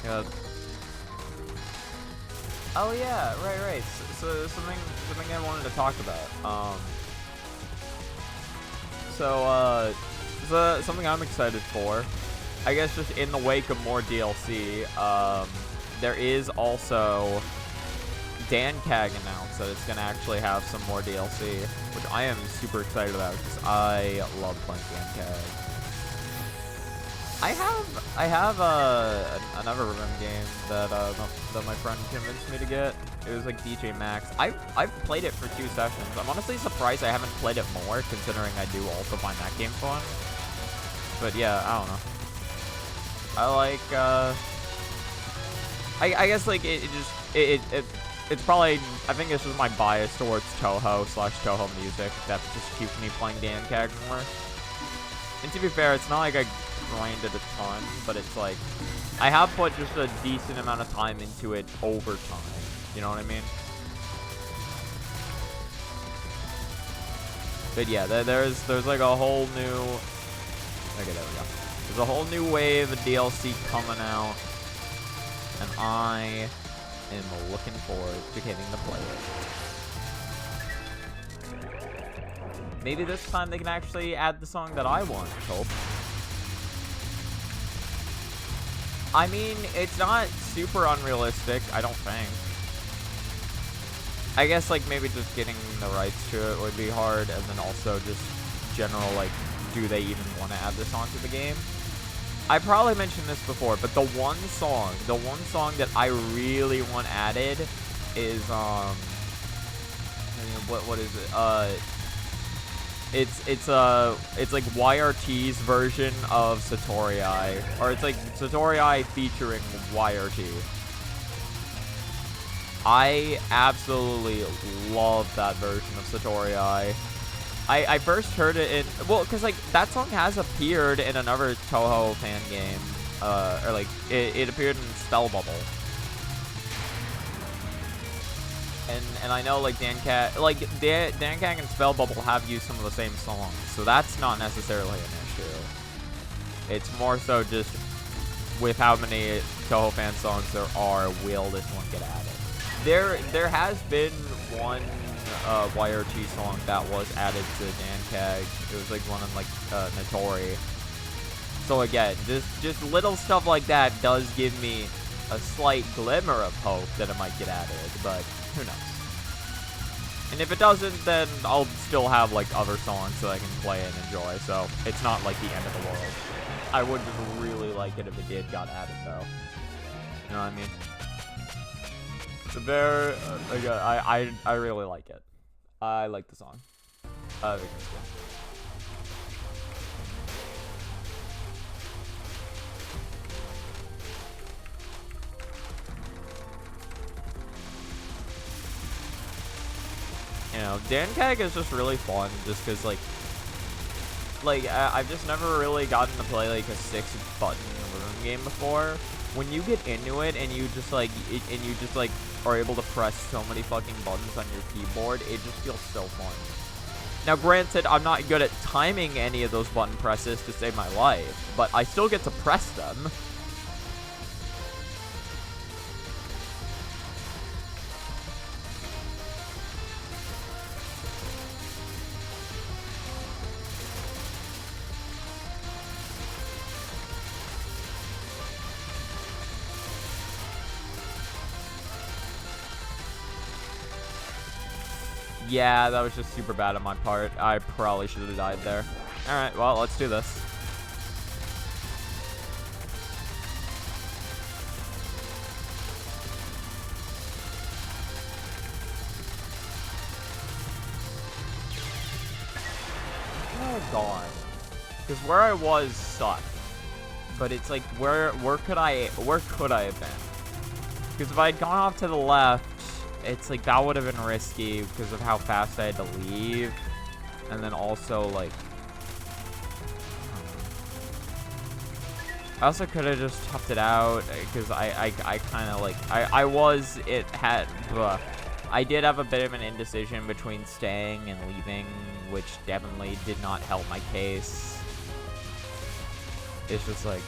Speaker 1: Yeah. Oh yeah, right. So something I wanted to talk about. So, something I'm excited for. I guess just in the wake of more DLC, there is also DanCag announced that it's going to actually have some more DLC, which I am super excited about because I love playing DanCag. I have another rhythm game that that my friend convinced me to get. It was like DJ Max. I've played it for 2 sessions. I'm honestly surprised I haven't played it more, considering I do also find that game fun. But yeah, I don't know. I like I guess like it's probably, I think it's just my bias towards Touhou/Touhou music that just keeps me playing DanCag more. And to be fair, it's not like I grinded a ton, but it's like I have put just a decent amount of time into it over time. You know what I mean? But yeah, there's like a whole new. Okay, there we go. There's a whole new wave of DLC coming out, and I am looking forward to getting to play it. Maybe this time they can actually add the song that I want, hope. I mean, it's not super unrealistic, I don't think. I guess, like, maybe just getting the rights to it would be hard, and then also just general, like, do they even want to add this song to the game? I probably mentioned this before, but the one song that I really want added is, what is it? It's like YRT's version of Satori Eye, or it's like Satori Eye featuring YRT. I absolutely love that version of Satori Eye. I first heard it in, well, because like that song has appeared in another Touhou fan game, or like it appeared in Spell Bubble. And I know like DanCag and Spell Bubble have used some of the same songs, so that's not necessarily an issue. It's more so just with how many Touhou fan songs there are, will this one get added? There has been one YRT song that was added to DanCag. It was like one on like Notori. So again, just little stuff like that does give me a slight glimmer of hope that it might get added, but who knows? And if it doesn't, then I'll still have like other songs that I can play and enjoy, so it's not like the end of the world. I would just really like it if it got added though. You know what I mean? The bear, I really like it. I like the song. I think it's cool. You know, DanCag is just really fun, just because like I've just never really gotten to play like a 6-button room game before. When you get into it and you just like are able to press so many fucking buttons on your keyboard, it just feels so fun. Now granted, I'm not good at timing any of those button presses to save my life, but I still get to press them. Yeah, that was just super bad on my part. I probably should have died there. Alright, well, let's do this. Oh, God. Because where I was sucked. But it's like, where could I have been? Because if I had gone off to the left, it's like that would have been risky because of how fast I had to leave, and then also like I also could have just toughed it out because I kind of like I did have a bit of an indecision between staying and leaving, which definitely did not help my case. It's just like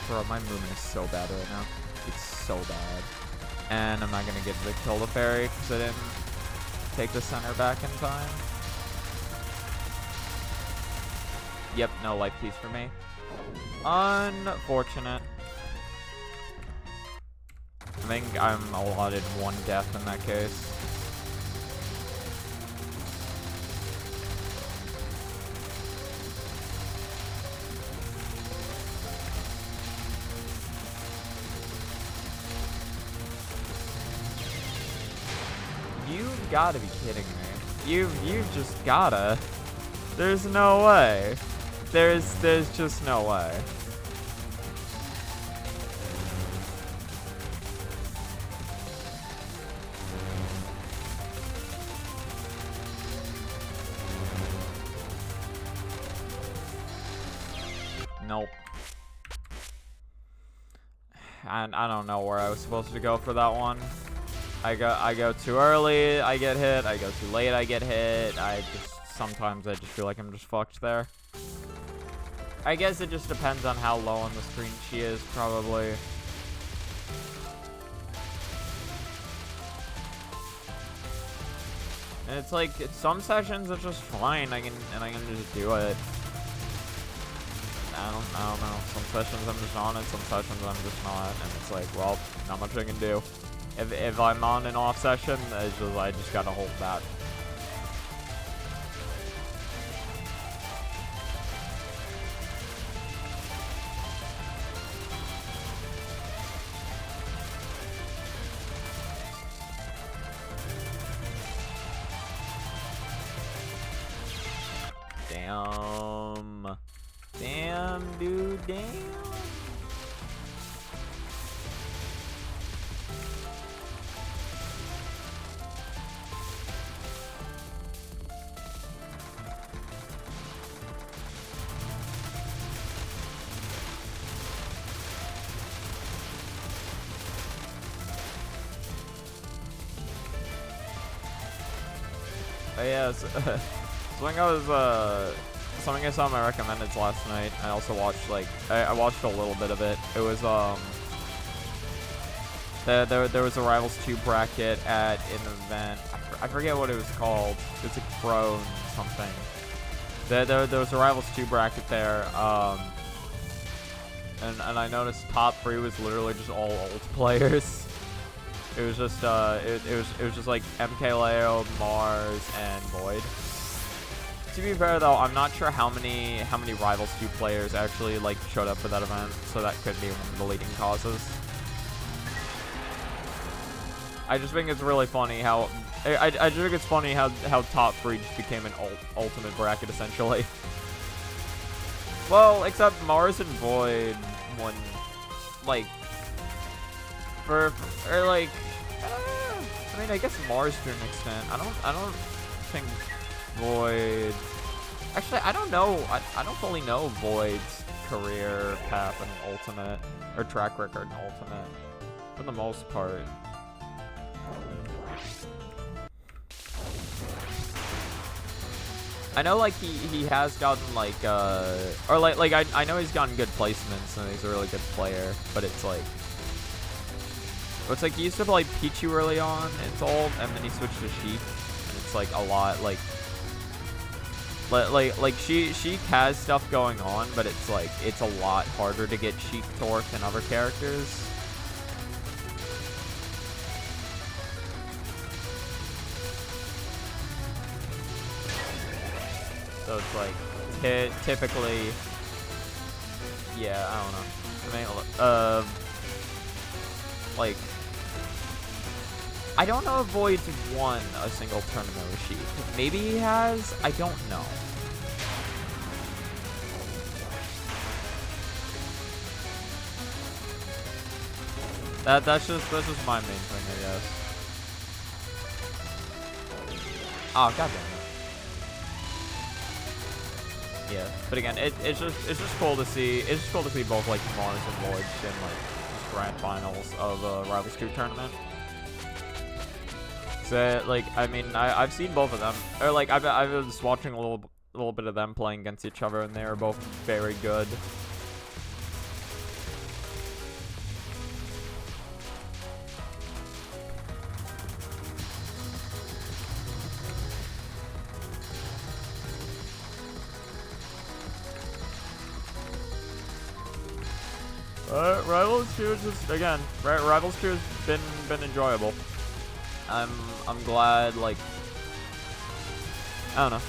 Speaker 1: Bro, my movement is so bad right now. It's so bad. And I'm not gonna get to kill the fairy because I didn't take the center back in time. Yep, no life piece for me. Unfortunate. I think I'm allotted 1 death in that case. You've gotta be kidding me. You've just gotta. There's no way. There's just no way. Nope. And I don't know where I was supposed to go for that one. I go too early, I get hit. I go too late, I get hit. Sometimes I just feel like I'm just fucked there. I guess it just depends on how low on the screen she is, probably. And it's like, some sessions are just fine. I can just do it. I don't know. Some sessions I'm just on it, some sessions I'm just not, and it's like, well, not much I can do. If I'm on an off session, I just gotta hold that. Damn. Damn, dude, damn. Yeah, something I saw in my recommendeds last night. I also watched, like, I watched a little bit of it. It was, there was a Rivals 2 bracket at an event. I forget what it was called. It was a Pro something. There was a Rivals 2 bracket there, and I noticed top 3 was literally just all old players. It was just, it was just like MKLeo, Mars, and Void. To be fair though, I'm not sure how many Rivals 2 players actually like showed up for that event, so that could be one of the leading causes. I just think it's really funny how I just think it's funny how top 3 just became an ultimate bracket essentially. Well, except Mars and Void won, like, or like, I mean, I guess Mars to an extent. I don't think Void. Actually, I don't know. I don't fully know Void's career path in Ultimate or track record in Ultimate, for the most part. I know, like, he has gotten, like, or like I know he's gotten good placements and he's a really good player, but it's like he used to play Pichu early on in Soul, and then he switched to Sheik, and it's like a lot, like Sheik has stuff going on, but it's like, it's a lot harder to get Sheik to work than other characters. So it's like, typically, yeah, I don't know. I mean, like, I don't know if Void's won a single tournament with Sheik. Maybe he has. I don't know. That's just my main thing, I guess. Oh, goddamn it. Yeah, but again, it's just cool to see. It's just cool to see both like Mars and Void in like just grand finals of a Rivals 2 tournament. So, like, I mean, I've seen both of them, or like I was watching a little bit of them playing against each other, and they were both very good. Rivals 2 is just, again, Rivals 2 has been enjoyable. I'm glad, like, I don't know.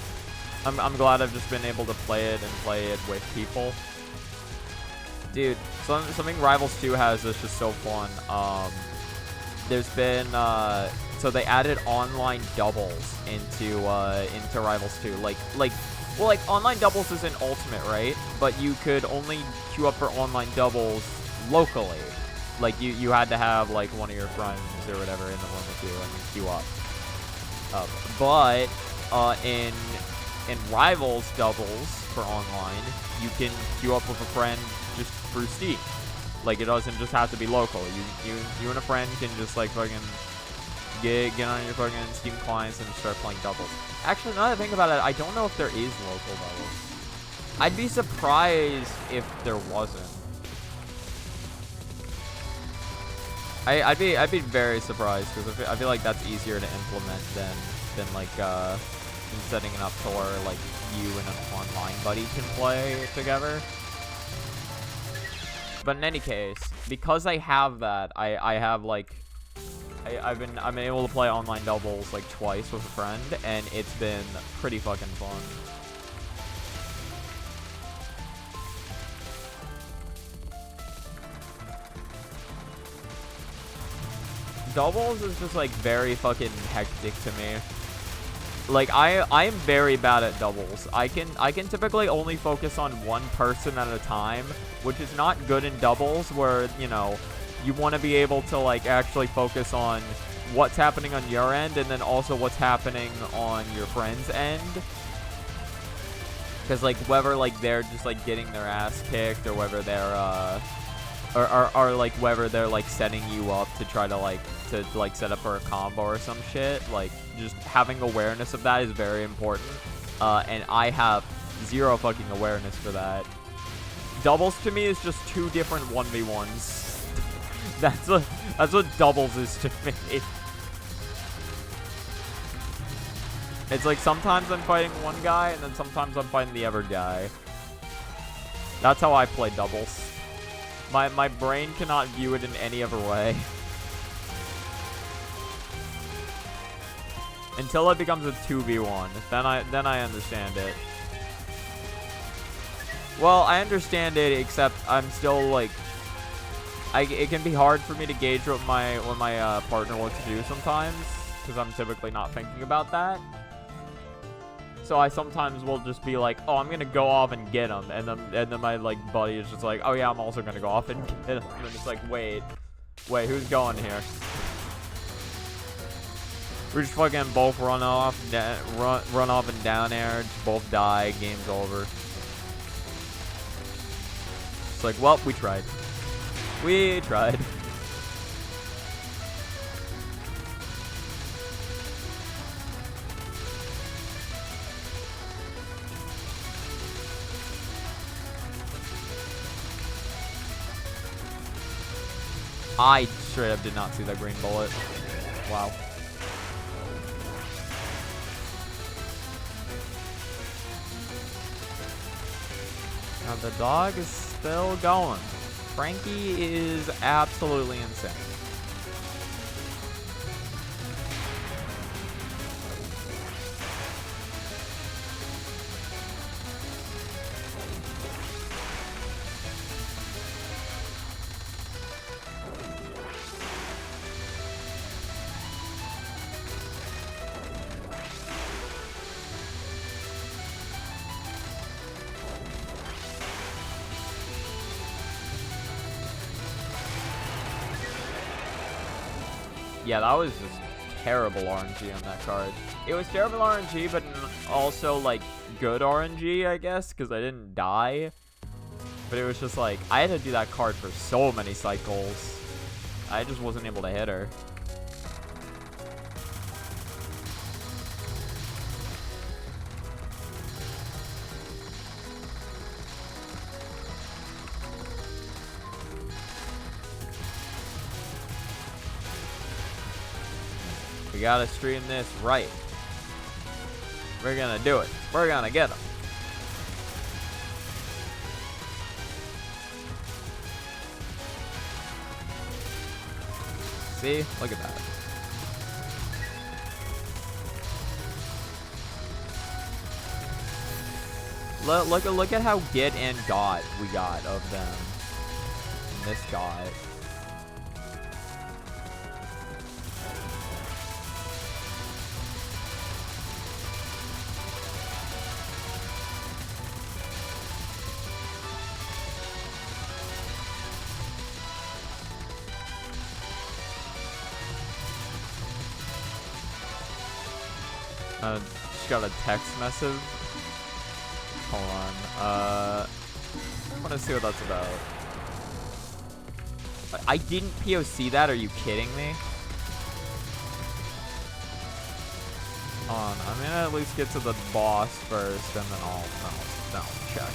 Speaker 1: I'm glad I've just been able to play it and play it with people. Dude, something Rivals 2 has that's just so fun. There's been, so they added online doubles into Rivals 2. Well, like, online doubles isn't Ultimate, right? But you could only queue up for online doubles locally. Like, you had to have, like, one of your friends or whatever in the room with you and queue up. But in Rivals doubles for online, you can queue up with a friend just through Steam. Like, it doesn't just have to be local. You and a friend can just, like, fucking get on your fucking Steam clients and start playing doubles. Actually, now that I think about it, I don't know if there is local doubles. I'd be surprised if there wasn't. I'd be very surprised, because I feel like that's easier to implement than like setting it up to where like you and an online buddy can play together. But in any case, because I have that, I have like I've been able to play online doubles like twice with a friend, and it's been pretty fucking fun. Doubles is just like very fucking hectic to me. Like I am very bad at doubles. I can typically only focus on one person at a time, which is not good in doubles, where, you know, you want to be able to like actually focus on what's happening on your end and then also what's happening on your friend's end. Because like whether like they're just like getting their ass kicked, or whether they're or like whether they're like setting you up to try to like set up for a combo or some shit, like just having awareness of that is very important. And I have zero fucking awareness for that. Doubles to me is just two different 1v1s. That's what doubles is to me. It's like sometimes I'm fighting one guy and then sometimes I'm fighting the other guy. That's how I play doubles. My brain cannot view it in any other way. Until it becomes a 2v1, then I understand it. Well, I understand it, except I'm still like, it can be hard for me to gauge what my partner wants to do sometimes, because I'm typically not thinking about that. So I sometimes will just be like, oh, I'm gonna go off and get him, and then my like buddy is just like, oh yeah, I'm also gonna go off and get him, and it's like, wait, who's going here? We just fucking both run off and down air, just both die, game's over. It's like, well, we tried. We tried. I straight up did not see that green bullet. Wow. Now the dog is still going. Frankie is absolutely insane. Yeah, that was just terrible RNG on that card. It was terrible RNG, but also, like, good RNG, I guess, because I didn't die. But it was just like, I had to do that card for so many cycles. I just wasn't able to hit her. We gotta stream this right. We're gonna do it. We're gonna get them. See? Look at that. Look at how get and got we got of them. And this got. Just got a text message. Hold on. I want to see what that's about. I didn't POC that. Are you kidding me? Hold on. I'm gonna at least get to the boss first, and then I'll no check.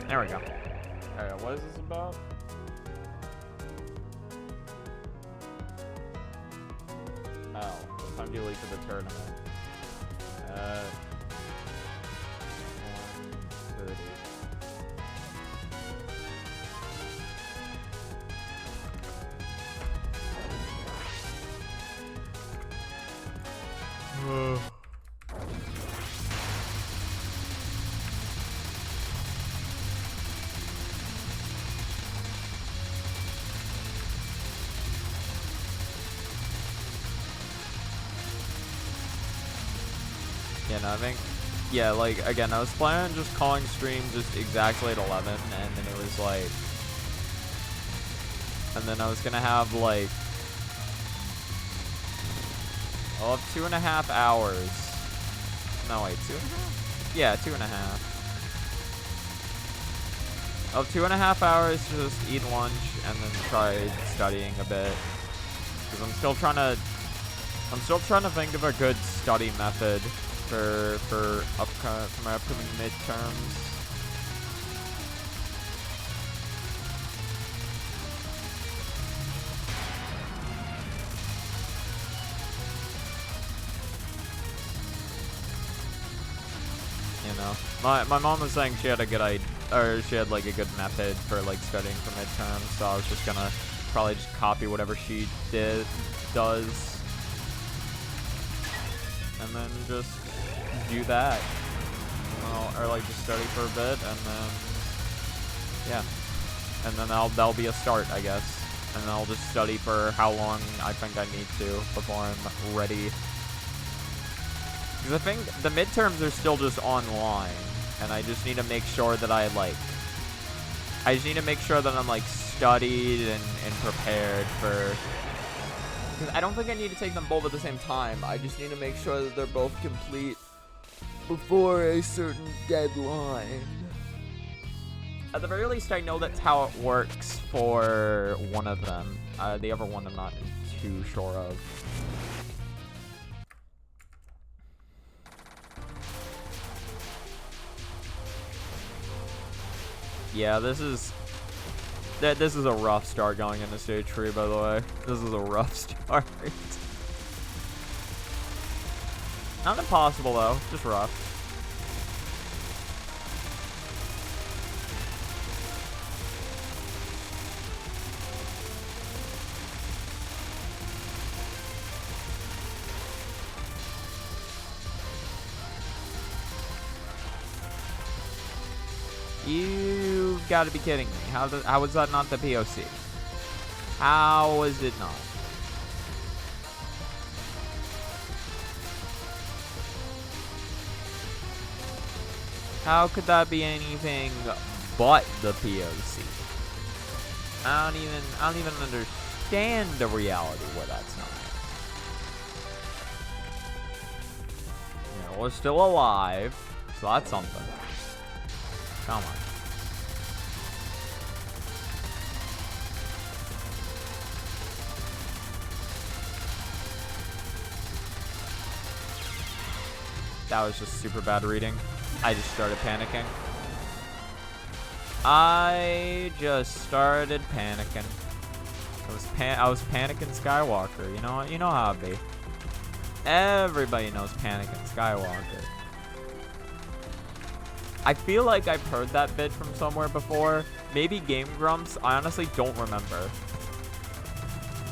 Speaker 1: There we go. Alright, what is this about? Oh, what time do you leave for the tournament? 1:30. Yeah, no, I think, yeah, like, again, I was planning on just calling stream just exactly at 11, and then it was like, and then I was gonna have, like, I'll have 2.5 hours. No, wait, 2.5? Yeah, 2.5. I'll have 2.5 hours to just eat lunch and then try studying a bit. Because I'm still trying to think of a good study method for my upcoming midterms. You know, my mom was saying she had a good idea, or she had like a good method for like studying for midterms. So I was just gonna probably just copy whatever she does, and then just do that. Well, or like just study for a bit, and then yeah, and then that'll be a start, I guess. And then I'll just study for how long I think I need to before I'm ready. Because I think the midterms are still just online, and I just need to make sure that I'm like studied and prepared for. Because I don't think I need to take them both at the same time. I just need to make sure that they're both complete before a certain deadline. At the very least, I know that's how it works for one of them. The other one I'm not too sure of. Yeah, this is a rough start going into stage 3, by the way. This is a rough start. Not impossible, though. Just rough. You gotta be kidding me. How is that not the POC? How is it not? How could that be anything but the POC? I don't even understand the reality where that's not. You know, we're still alive, so that's something. Come on. That was just super bad reading. I just started panicking. I was panicking Skywalker. You know what? You know how it be. Everybody knows panicking Skywalker. I feel like I've heard that bit from somewhere before. Maybe Game Grumps. I honestly don't remember.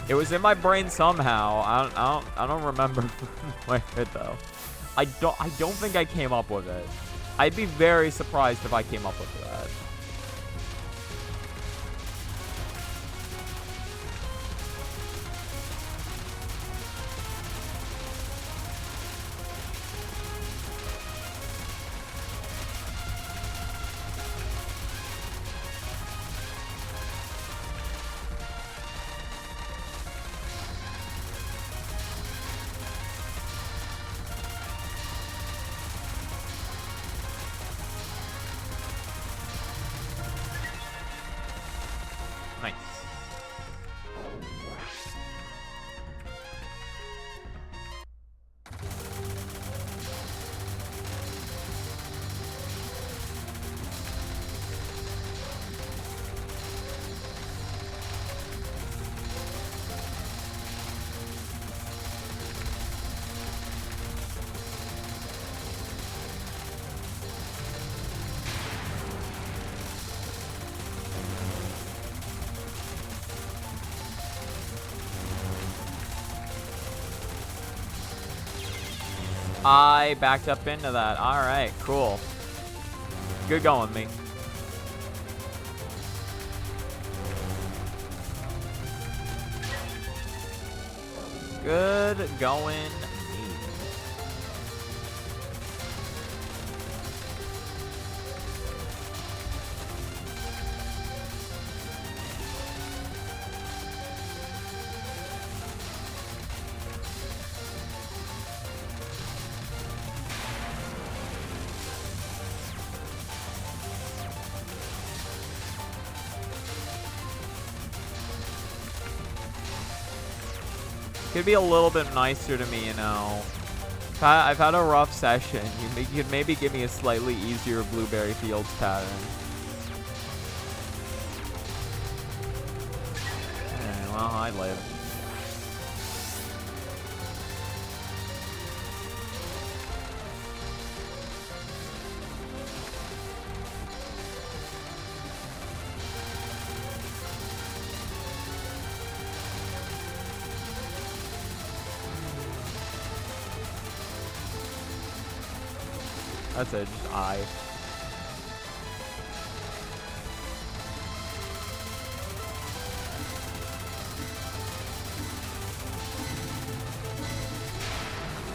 Speaker 1: It was in my brain somehow. I don't remember where though. I don't think I came up with it. I'd be very surprised if I came up with that. Nice. I backed up into that. Alright, cool. Good going, me. Good going, me. Could be a little bit nicer to me, you know. I've had a rough session. You could maybe give me a slightly easier Blueberry Fields pattern. Well, I live. That's it, just I.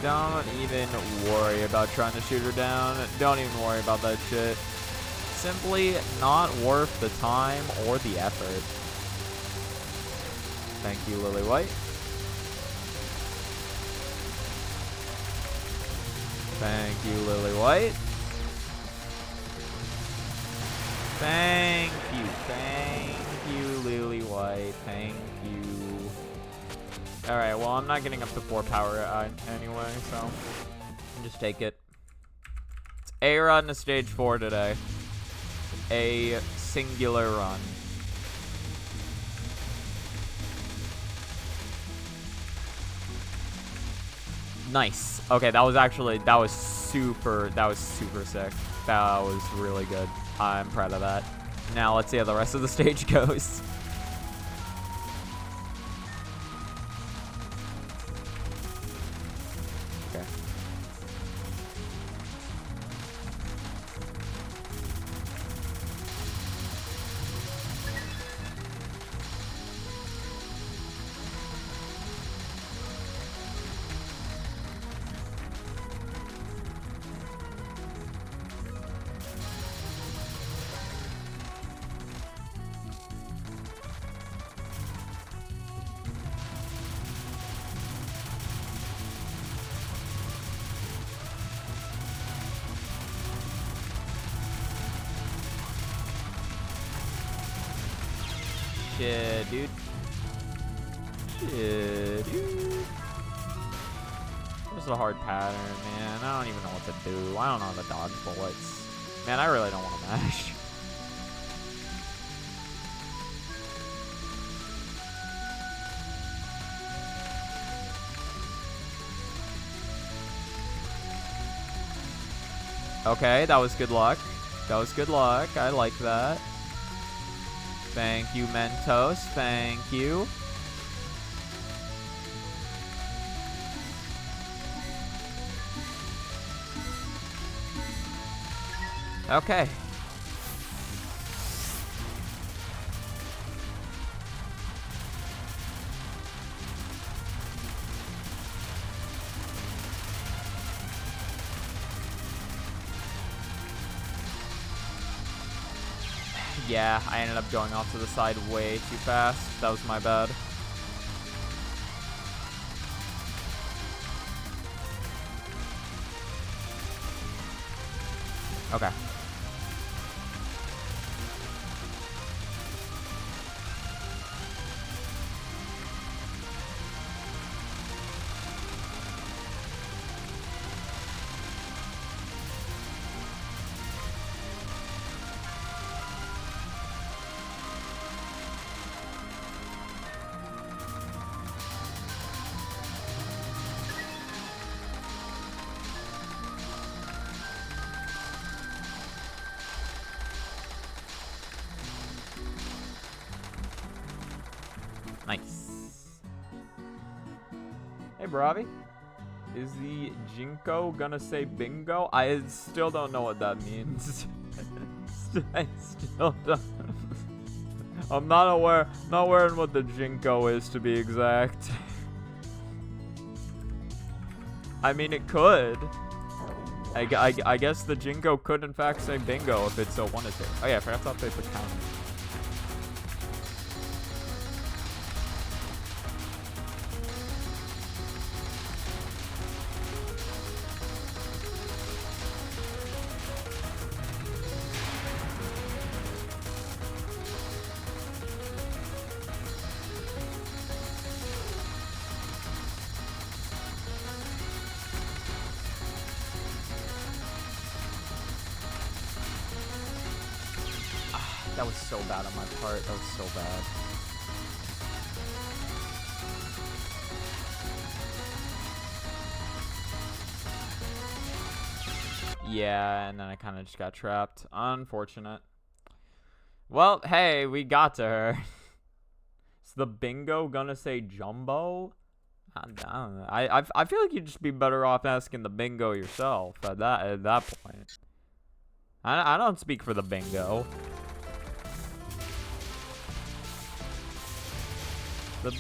Speaker 1: Don't even worry about trying to shoot her down. Don't even worry about that shit. Simply not worth the time or the effort. Thank you, Lily White. Thank you, Lily White. Thank you, Lily White. Thank you. Alright, well, I'm not getting up to 4 power anyway, so just take it. It's a run to stage 4 today. A singular run. Nice. Okay, that was super sick. That was really good. I'm proud of that. Now let's see how the rest of the stage goes. Okay. Shit, dude. Shit, dude. This is a hard pattern, man. I don't even know what to do. I don't know how to dodge bullets. Man, I really don't want to mash. Okay, that was good luck. That was good luck. I like that. Thank you, Mentos. Thank you. Okay. Yeah, I ended up going off to the side way too fast. That was my bad. Okay. Nice. Hey, Bravi. Is the Jinko gonna say bingo? I still don't know what that means. I still don't. I'm not aware of what the Jinko is, to be exact. I mean, it could. I guess the Jinko could in fact say bingo if it so wanted to. Oh yeah, I forgot to update the counter. That was so bad on my part. That was so bad. Yeah, and then I kind of just got trapped. Unfortunate. Well, hey, we got to her. Is the bingo gonna say jumbo? I don't know. I feel like you'd just be better off asking the bingo yourself at that point. I don't speak for the bingo. The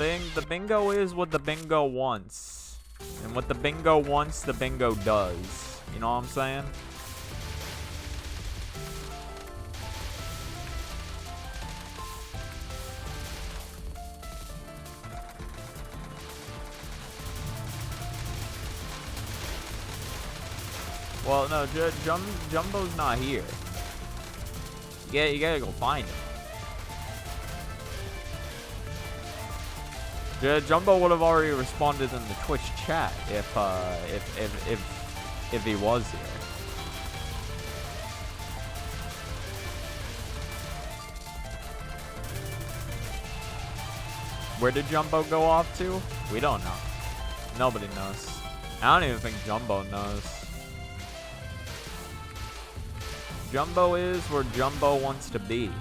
Speaker 1: bingo is what the bingo wants. And what the bingo wants, the bingo does. You know what I'm saying? Well, no, Jumbo's not here. You gotta go find him. Jumbo would have already responded in the Twitch chat if he was here. Where did Jumbo go off to? We don't know. Nobody knows. I don't even think Jumbo knows. Jumbo is where Jumbo wants to be.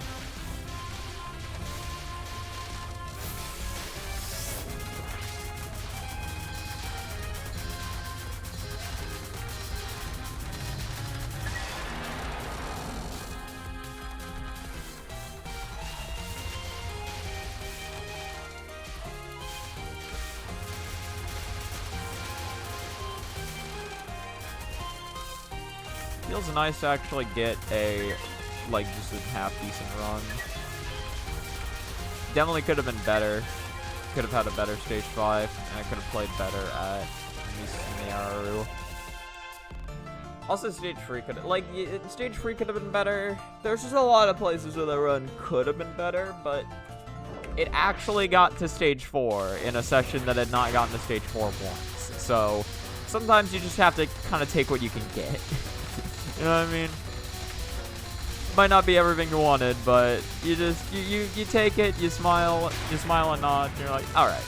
Speaker 1: Feels nice to actually get a, like, just a half-decent run. Definitely could have been better. Could have had a better stage 5, and I could have played better at Misumaru. Also, stage 3 could have, like, stage 3 could have been better. There's just a lot of places where the run could have been better, but it actually got to stage 4 in a session that had not gotten to stage 4 once. So, sometimes you just have to kind of take what you can get. You know what I mean? Might not be everything you wanted, but you just you take it, you smile and nod, and you're like, all right.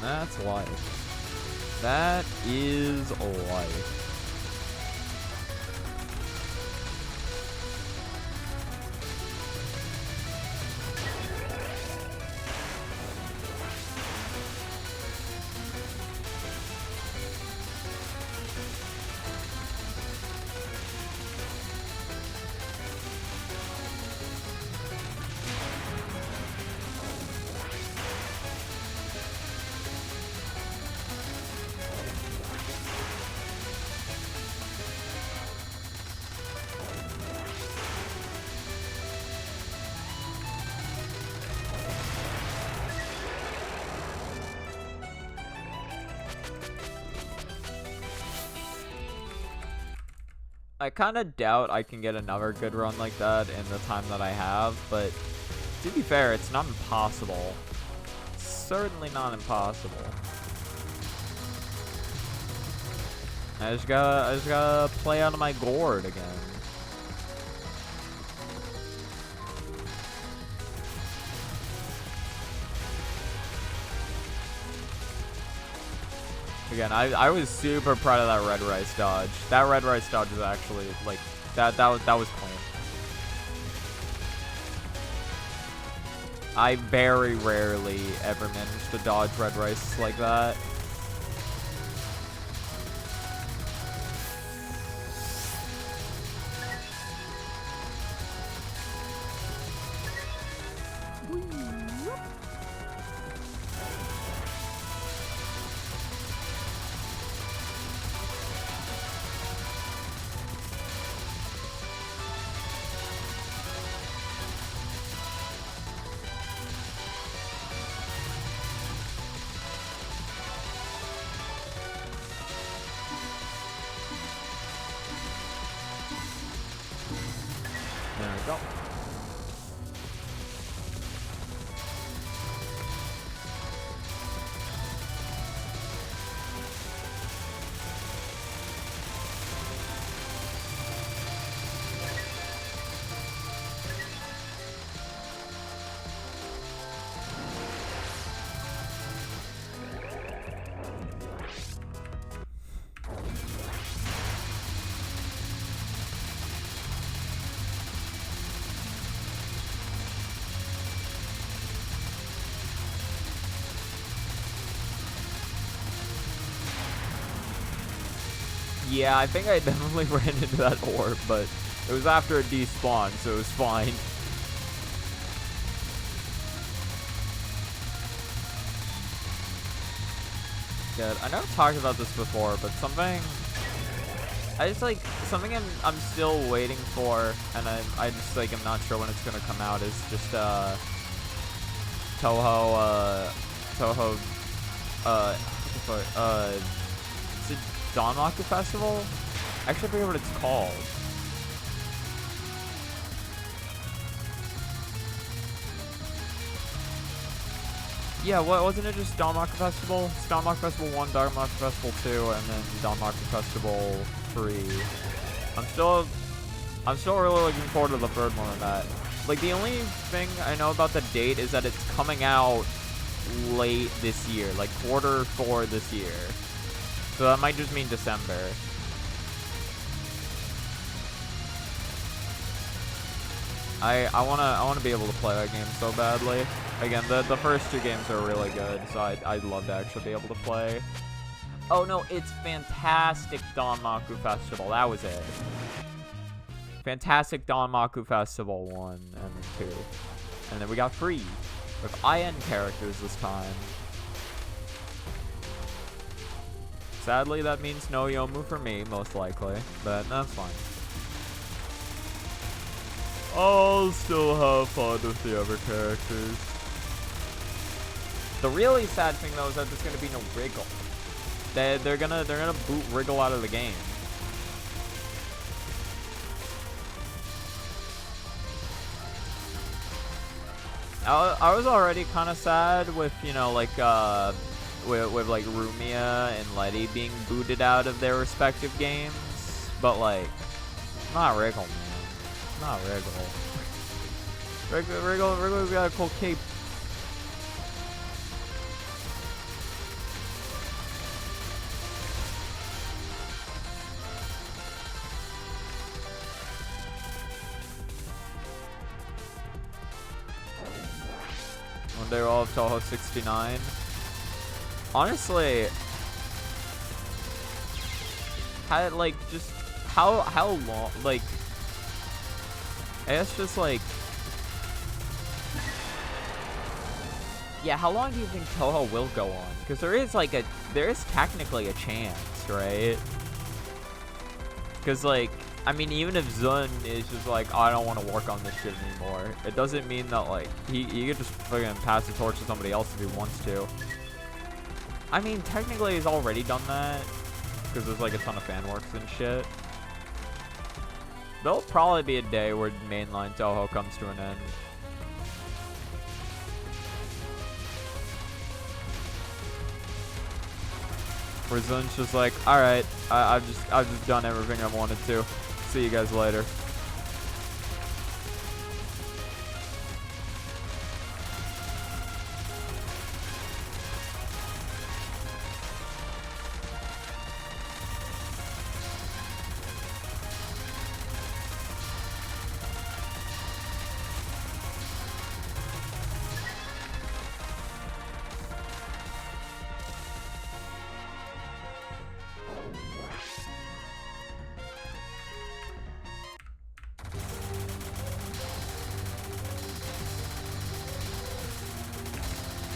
Speaker 1: That's life. That is life. I kind of doubt I can get another good run like that in the time that I have, but to be fair, it's not impossible. Certainly not impossible. I just gotta play out of my gourd again. Again, I was super proud of that red rice dodge. That red rice dodge was actually like that was clean. I very rarely ever manage to dodge red rice like that. There we go. Yeah, I think I definitely ran into that orb, but it was after a despawn, so it was fine. Good. I know I've talked about this before, but something I'm still waiting for, and I just like I'm not sure when it's gonna come out. Is just Touhou is it Danmaku Festival? Actually, I forget what it's called. Yeah, wasn't it just Danmaku Festival? It's Danmaku Festival 1, Danmaku Festival 2, and then Danmaku Festival 3. I'm still really looking forward to the third one of that. Like, the only thing I know about the date is that it's coming out late this year, like Q4 this year. So that might just mean December. I wanna be able to play that game so badly. Again, the first two games are really good, so I'd love to actually be able to play. Oh no, it's Fantastic Danmaku Festival. That was it. Fantastic Danmaku Festival 1 and 2. And then we got 3 with IN characters this time. Sadly, that means no Yomu for me, most likely, but that's fine. I'll still have fun with the other characters. The really sad thing though is that there's gonna be no Wriggle. They're gonna boot Wriggle out of the game. I was already kind of sad with, you know, like with like Rumia and Letty being booted out of their respective games, but like not Wriggle, man. Not Wriggle. Wriggle's got a cool cape. One day we'll have Touhou 69. Honestly, how long, like, I guess just like, yeah, how long do you think Touhou will go on? Because there is technically a chance, right? Because, like, I mean, even if Zun is just like, oh, I don't want to work on this shit anymore, it doesn't mean that, like, he could just fucking pass the torch to somebody else if he wants to. I mean, technically he's already done that, because there's, like, a ton of fan works and shit. There'll probably be a day where mainline Touhou comes to an end. Where Zun's just like, alright, I've just done everything I wanted to. See you guys later.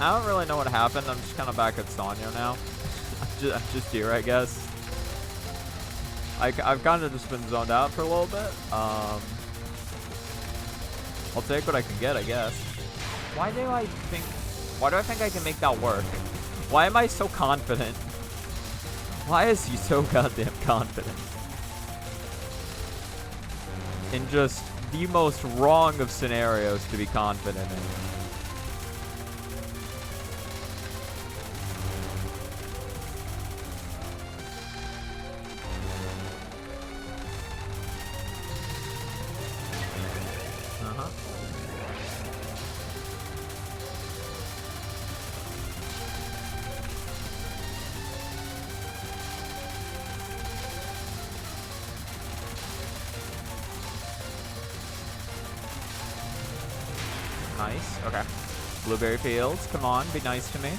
Speaker 1: I don't really know what happened. I'm just kind of back at Sanyo now. I'm just here, I guess. I've kind of just been zoned out for a little bit. I'll take what I can get, I guess. Why do I think I can make that work? Why am I so confident? Why is he so goddamn confident? In just the most wrong of scenarios to be confident in. Nice. Okay. Blueberry Fields, come on, be nice to me.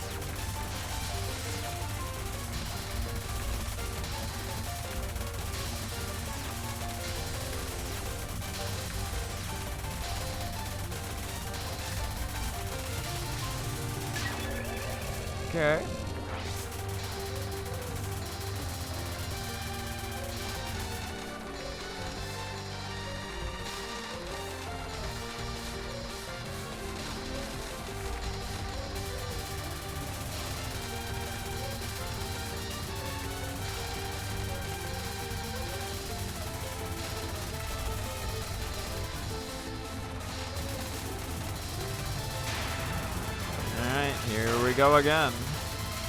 Speaker 1: Okay. Here we go again.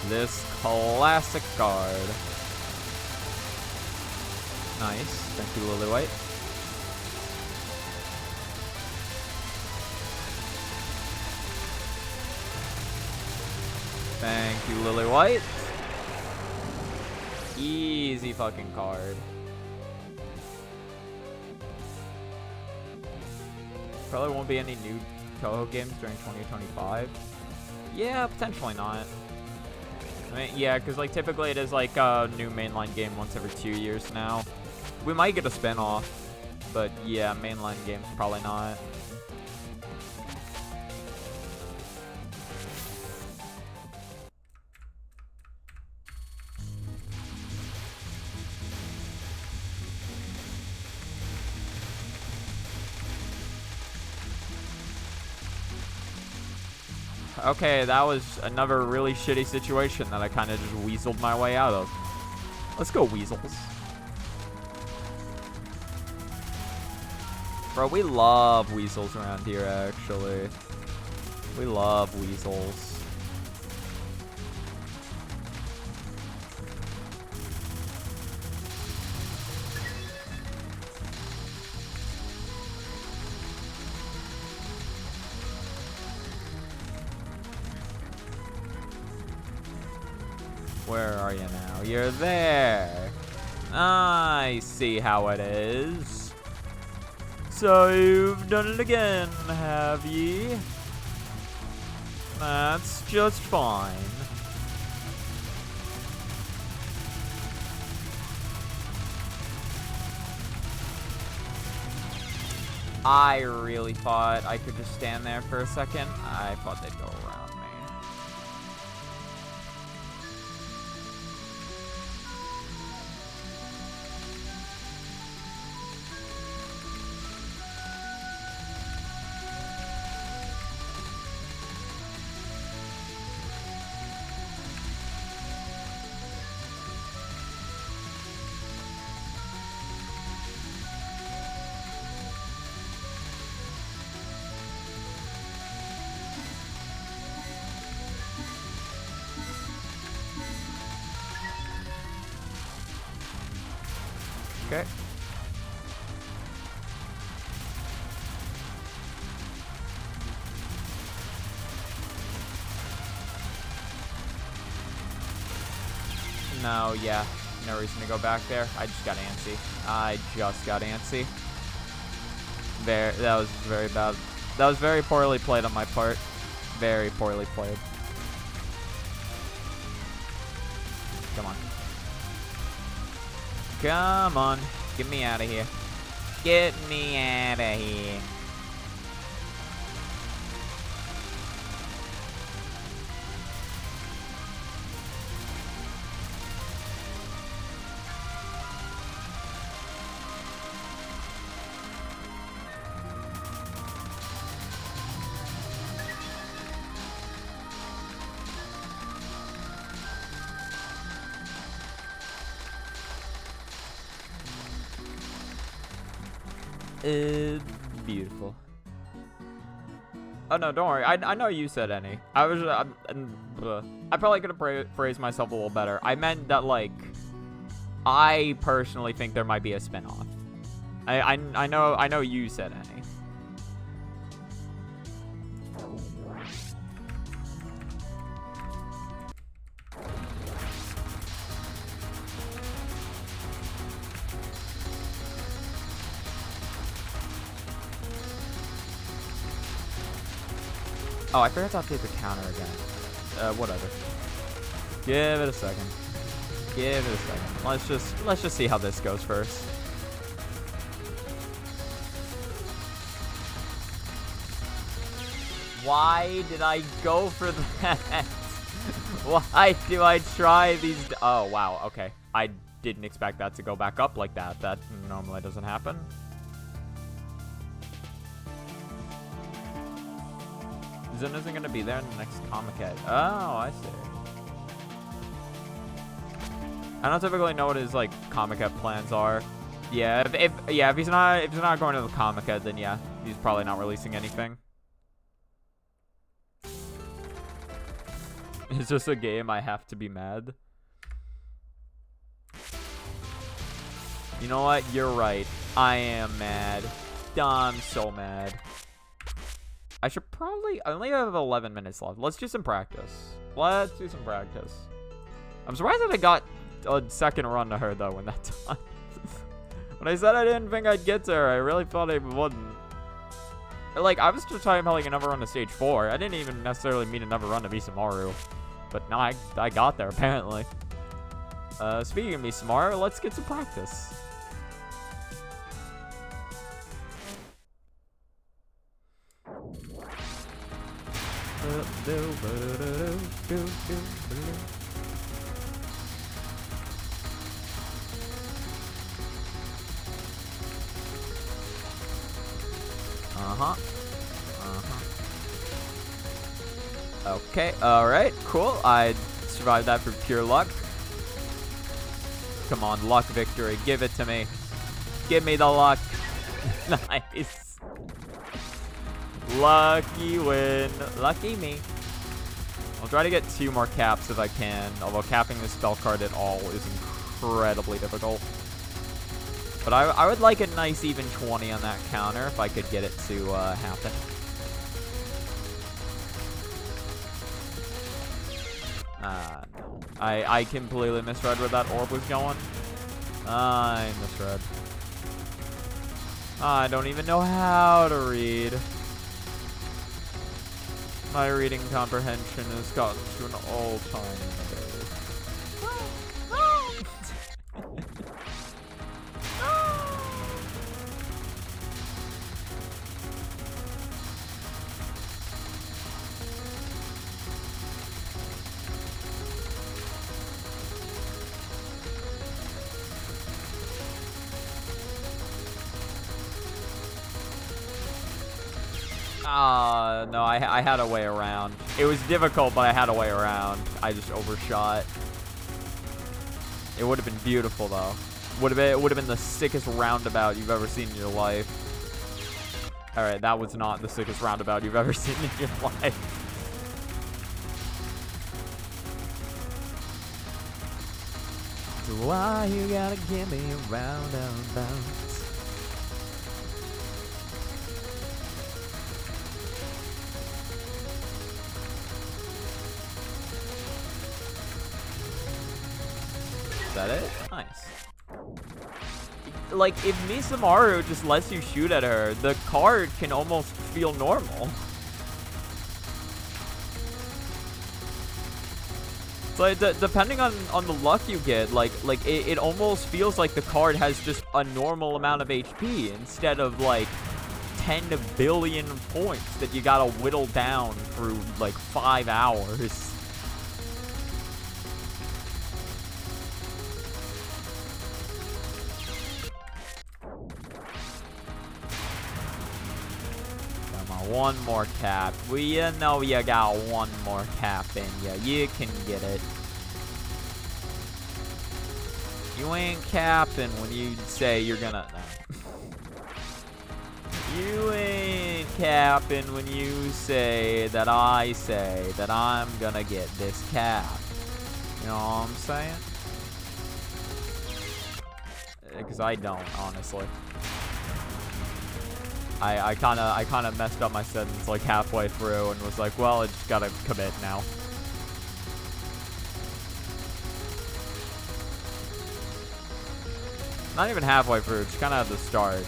Speaker 1: This classic card. Nice. Thank you, Lily White. Thank you, Lily White. Easy fucking card. Probably won't be any new Touhou games during 2025. Yeah, potentially not. I mean, yeah, because like typically it is like a new mainline game once every 2 years now. We might get a spin-off, but yeah, mainline games probably not. Okay, that was another really shitty situation that I kind of just weaseled my way out of. Let's go, weasels. Bro, we love weasels around here, actually. We love weasels. Where are you now? You're there. I see how it is. So you've done it again, have ye? That's just fine. I really thought I could just stand there for a second. I thought they'd go around me. Okay. No, yeah. No reason to go back there. I just got antsy. That was very bad. That was very poorly played on my part. Very poorly played. Come on. Come on. Get me out of here. Get me out of here. Beautiful. Oh no, don't worry. I know you said any. I probably could have phrased myself a little better. I meant that, like, I personally think there might be a spinoff. I know you said any. Oh, I forgot to update the counter again. Whatever. Give it a second. Give it a second. Let's just see how this goes first. Why did I go for that? Why do I try these? Oh, wow. Okay. I didn't expect that to go back up like that. That normally doesn't happen. Zen isn't going to be there in the next Comic Head. Oh, I see. I don't typically know what his, like, Comic Head plans are. Yeah, if he's not going to the Comic Head, then yeah, he's probably not releasing anything. It's just a game I have to be mad. You know what? You're right. I am mad. I'm so mad. I should probably... I only have 11 minutes left. Let's do some practice. Let's do some practice. I'm surprised that I got a second run to her, though, when that's done. When I said I didn't think I'd get to her, I really thought I wouldn't. Like, I was just talking about, like, another run to stage 4. I didn't even necessarily mean another run to Misumaru. But no, I got there, apparently. Speaking of Misumaru, let's get some practice. Okay, alright, cool. I survived that for pure luck. Come on, luck victory. Give it to me. Give me the luck. Nice. Lucky win. Lucky me. I'll try to get 2 more caps if I can, although capping this spell card at all is incredibly difficult. But I would like a nice even 20 on that counter if I could get it to happen. No. I completely misread where that orb was going. I misread. I don't even know how to read. My reading comprehension has gotten to an all-time no, I had a way around. It was difficult, but I had a way around. I just overshot. It would have been beautiful, though. It would have been the sickest roundabout you've ever seen in your life. Alright, that was not the sickest roundabout you've ever seen in your life. So why you gotta give me a roundabout? Is that it? Nice. Like, if Misumaru just lets you shoot at her, the card can almost feel normal. So, like, depending on the luck you get, it almost feels like the card has just a normal amount of HP instead of, like, 10 billion points that you gotta whittle down through, like, 5 hours. One more cap. Well, you know you got one more cap in ya. You can get it. You ain't capping when you say you're gonna... No. You ain't capping when you say that I'm gonna get this cap. You know what I'm saying? Because I don't, honestly. I kind of messed up my sentence like halfway through and was like, well, I just gotta commit now. Not even halfway through, just kind of at the start.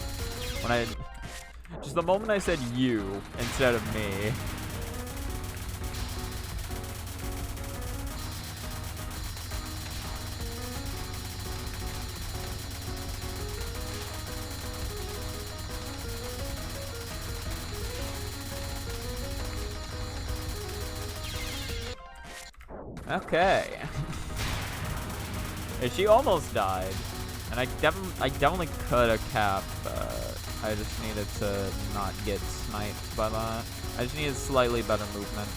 Speaker 1: Just the moment I said you instead of me. Okay. Yeah, she almost died, and I definitely could have capped. I just needed to not get sniped by that. I just needed slightly better movement.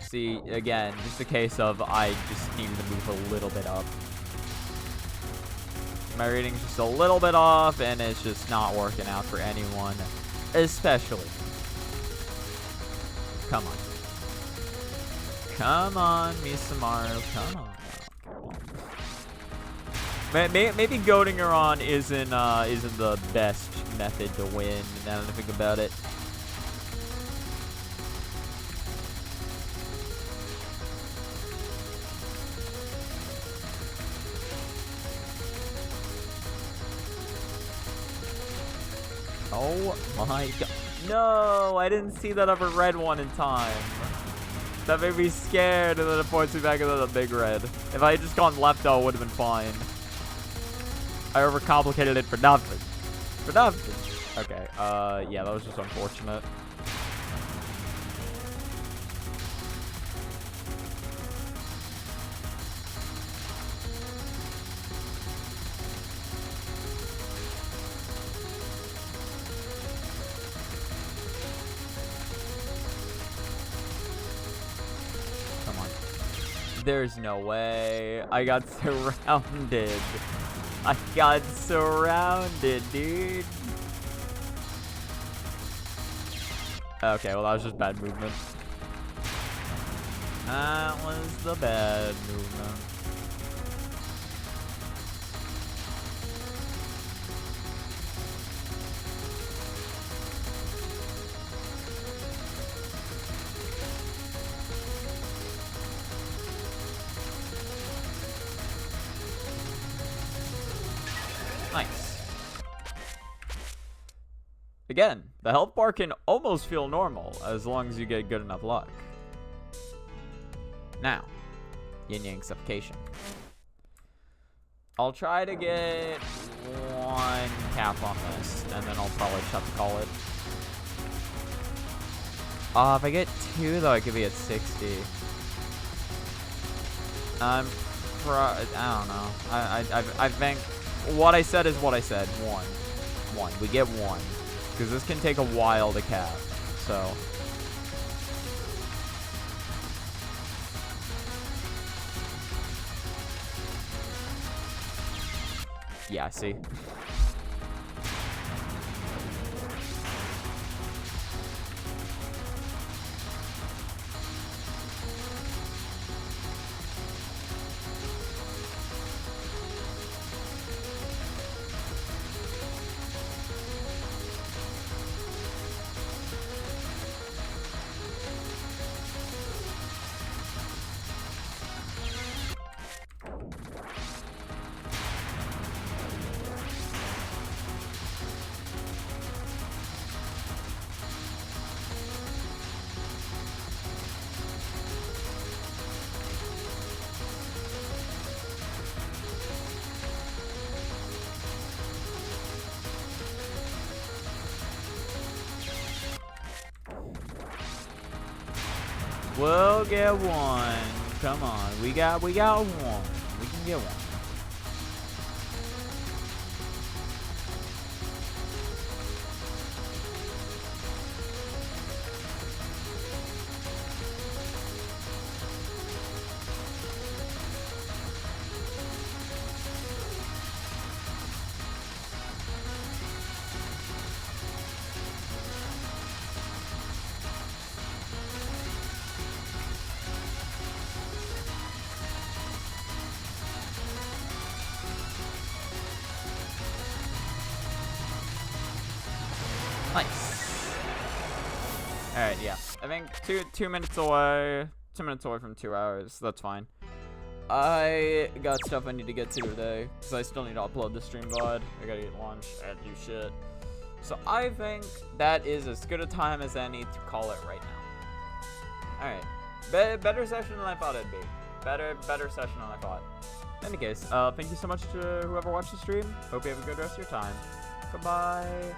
Speaker 1: See, again, just a case of I just needed to move a little bit up. My reading's just a little bit off, and it's just not working out for anyone. Especially. Come on. Come on, Misumaru. Come on. Maybe goading her on isn't the best method to win, now that I think about it. Oh my god. No, I didn't see that other red one in time. That made me scared, and then it points me back into the big red. If I had just gone left, though, it would have been fine. I overcomplicated it for nothing. For nothing. Okay, yeah, that was just unfortunate. There's no way. I got surrounded. I got surrounded, dude. Okay, well, that was just bad movement. That was the bad movement. Nice. Again, the health bar can almost feel normal as long as you get good enough luck. Now, yin-yang suffocation. I'll try to get 1 cap on this, and then I'll probably just have to call it. If I get 2, though, I could be at 60. I don't know. I think what I said is what I said. 1. We get 1. Because this can take a while to cap, so. Yeah, see? We'll get 1. Come on, we got 1. We can get 1. Nice. Alright, yeah. I think 2 minutes away. 2 minutes away from 2 hours. That's fine. I got stuff I need to get to today, because I still need to upload the stream VOD. I gotta eat lunch and do shit. So I think that is as good a time as any to call it right now. Alright. Better session than I thought it'd be. Better session than I thought. In any case, thank you so much to whoever watched the stream. Hope you have a good rest of your time. Goodbye.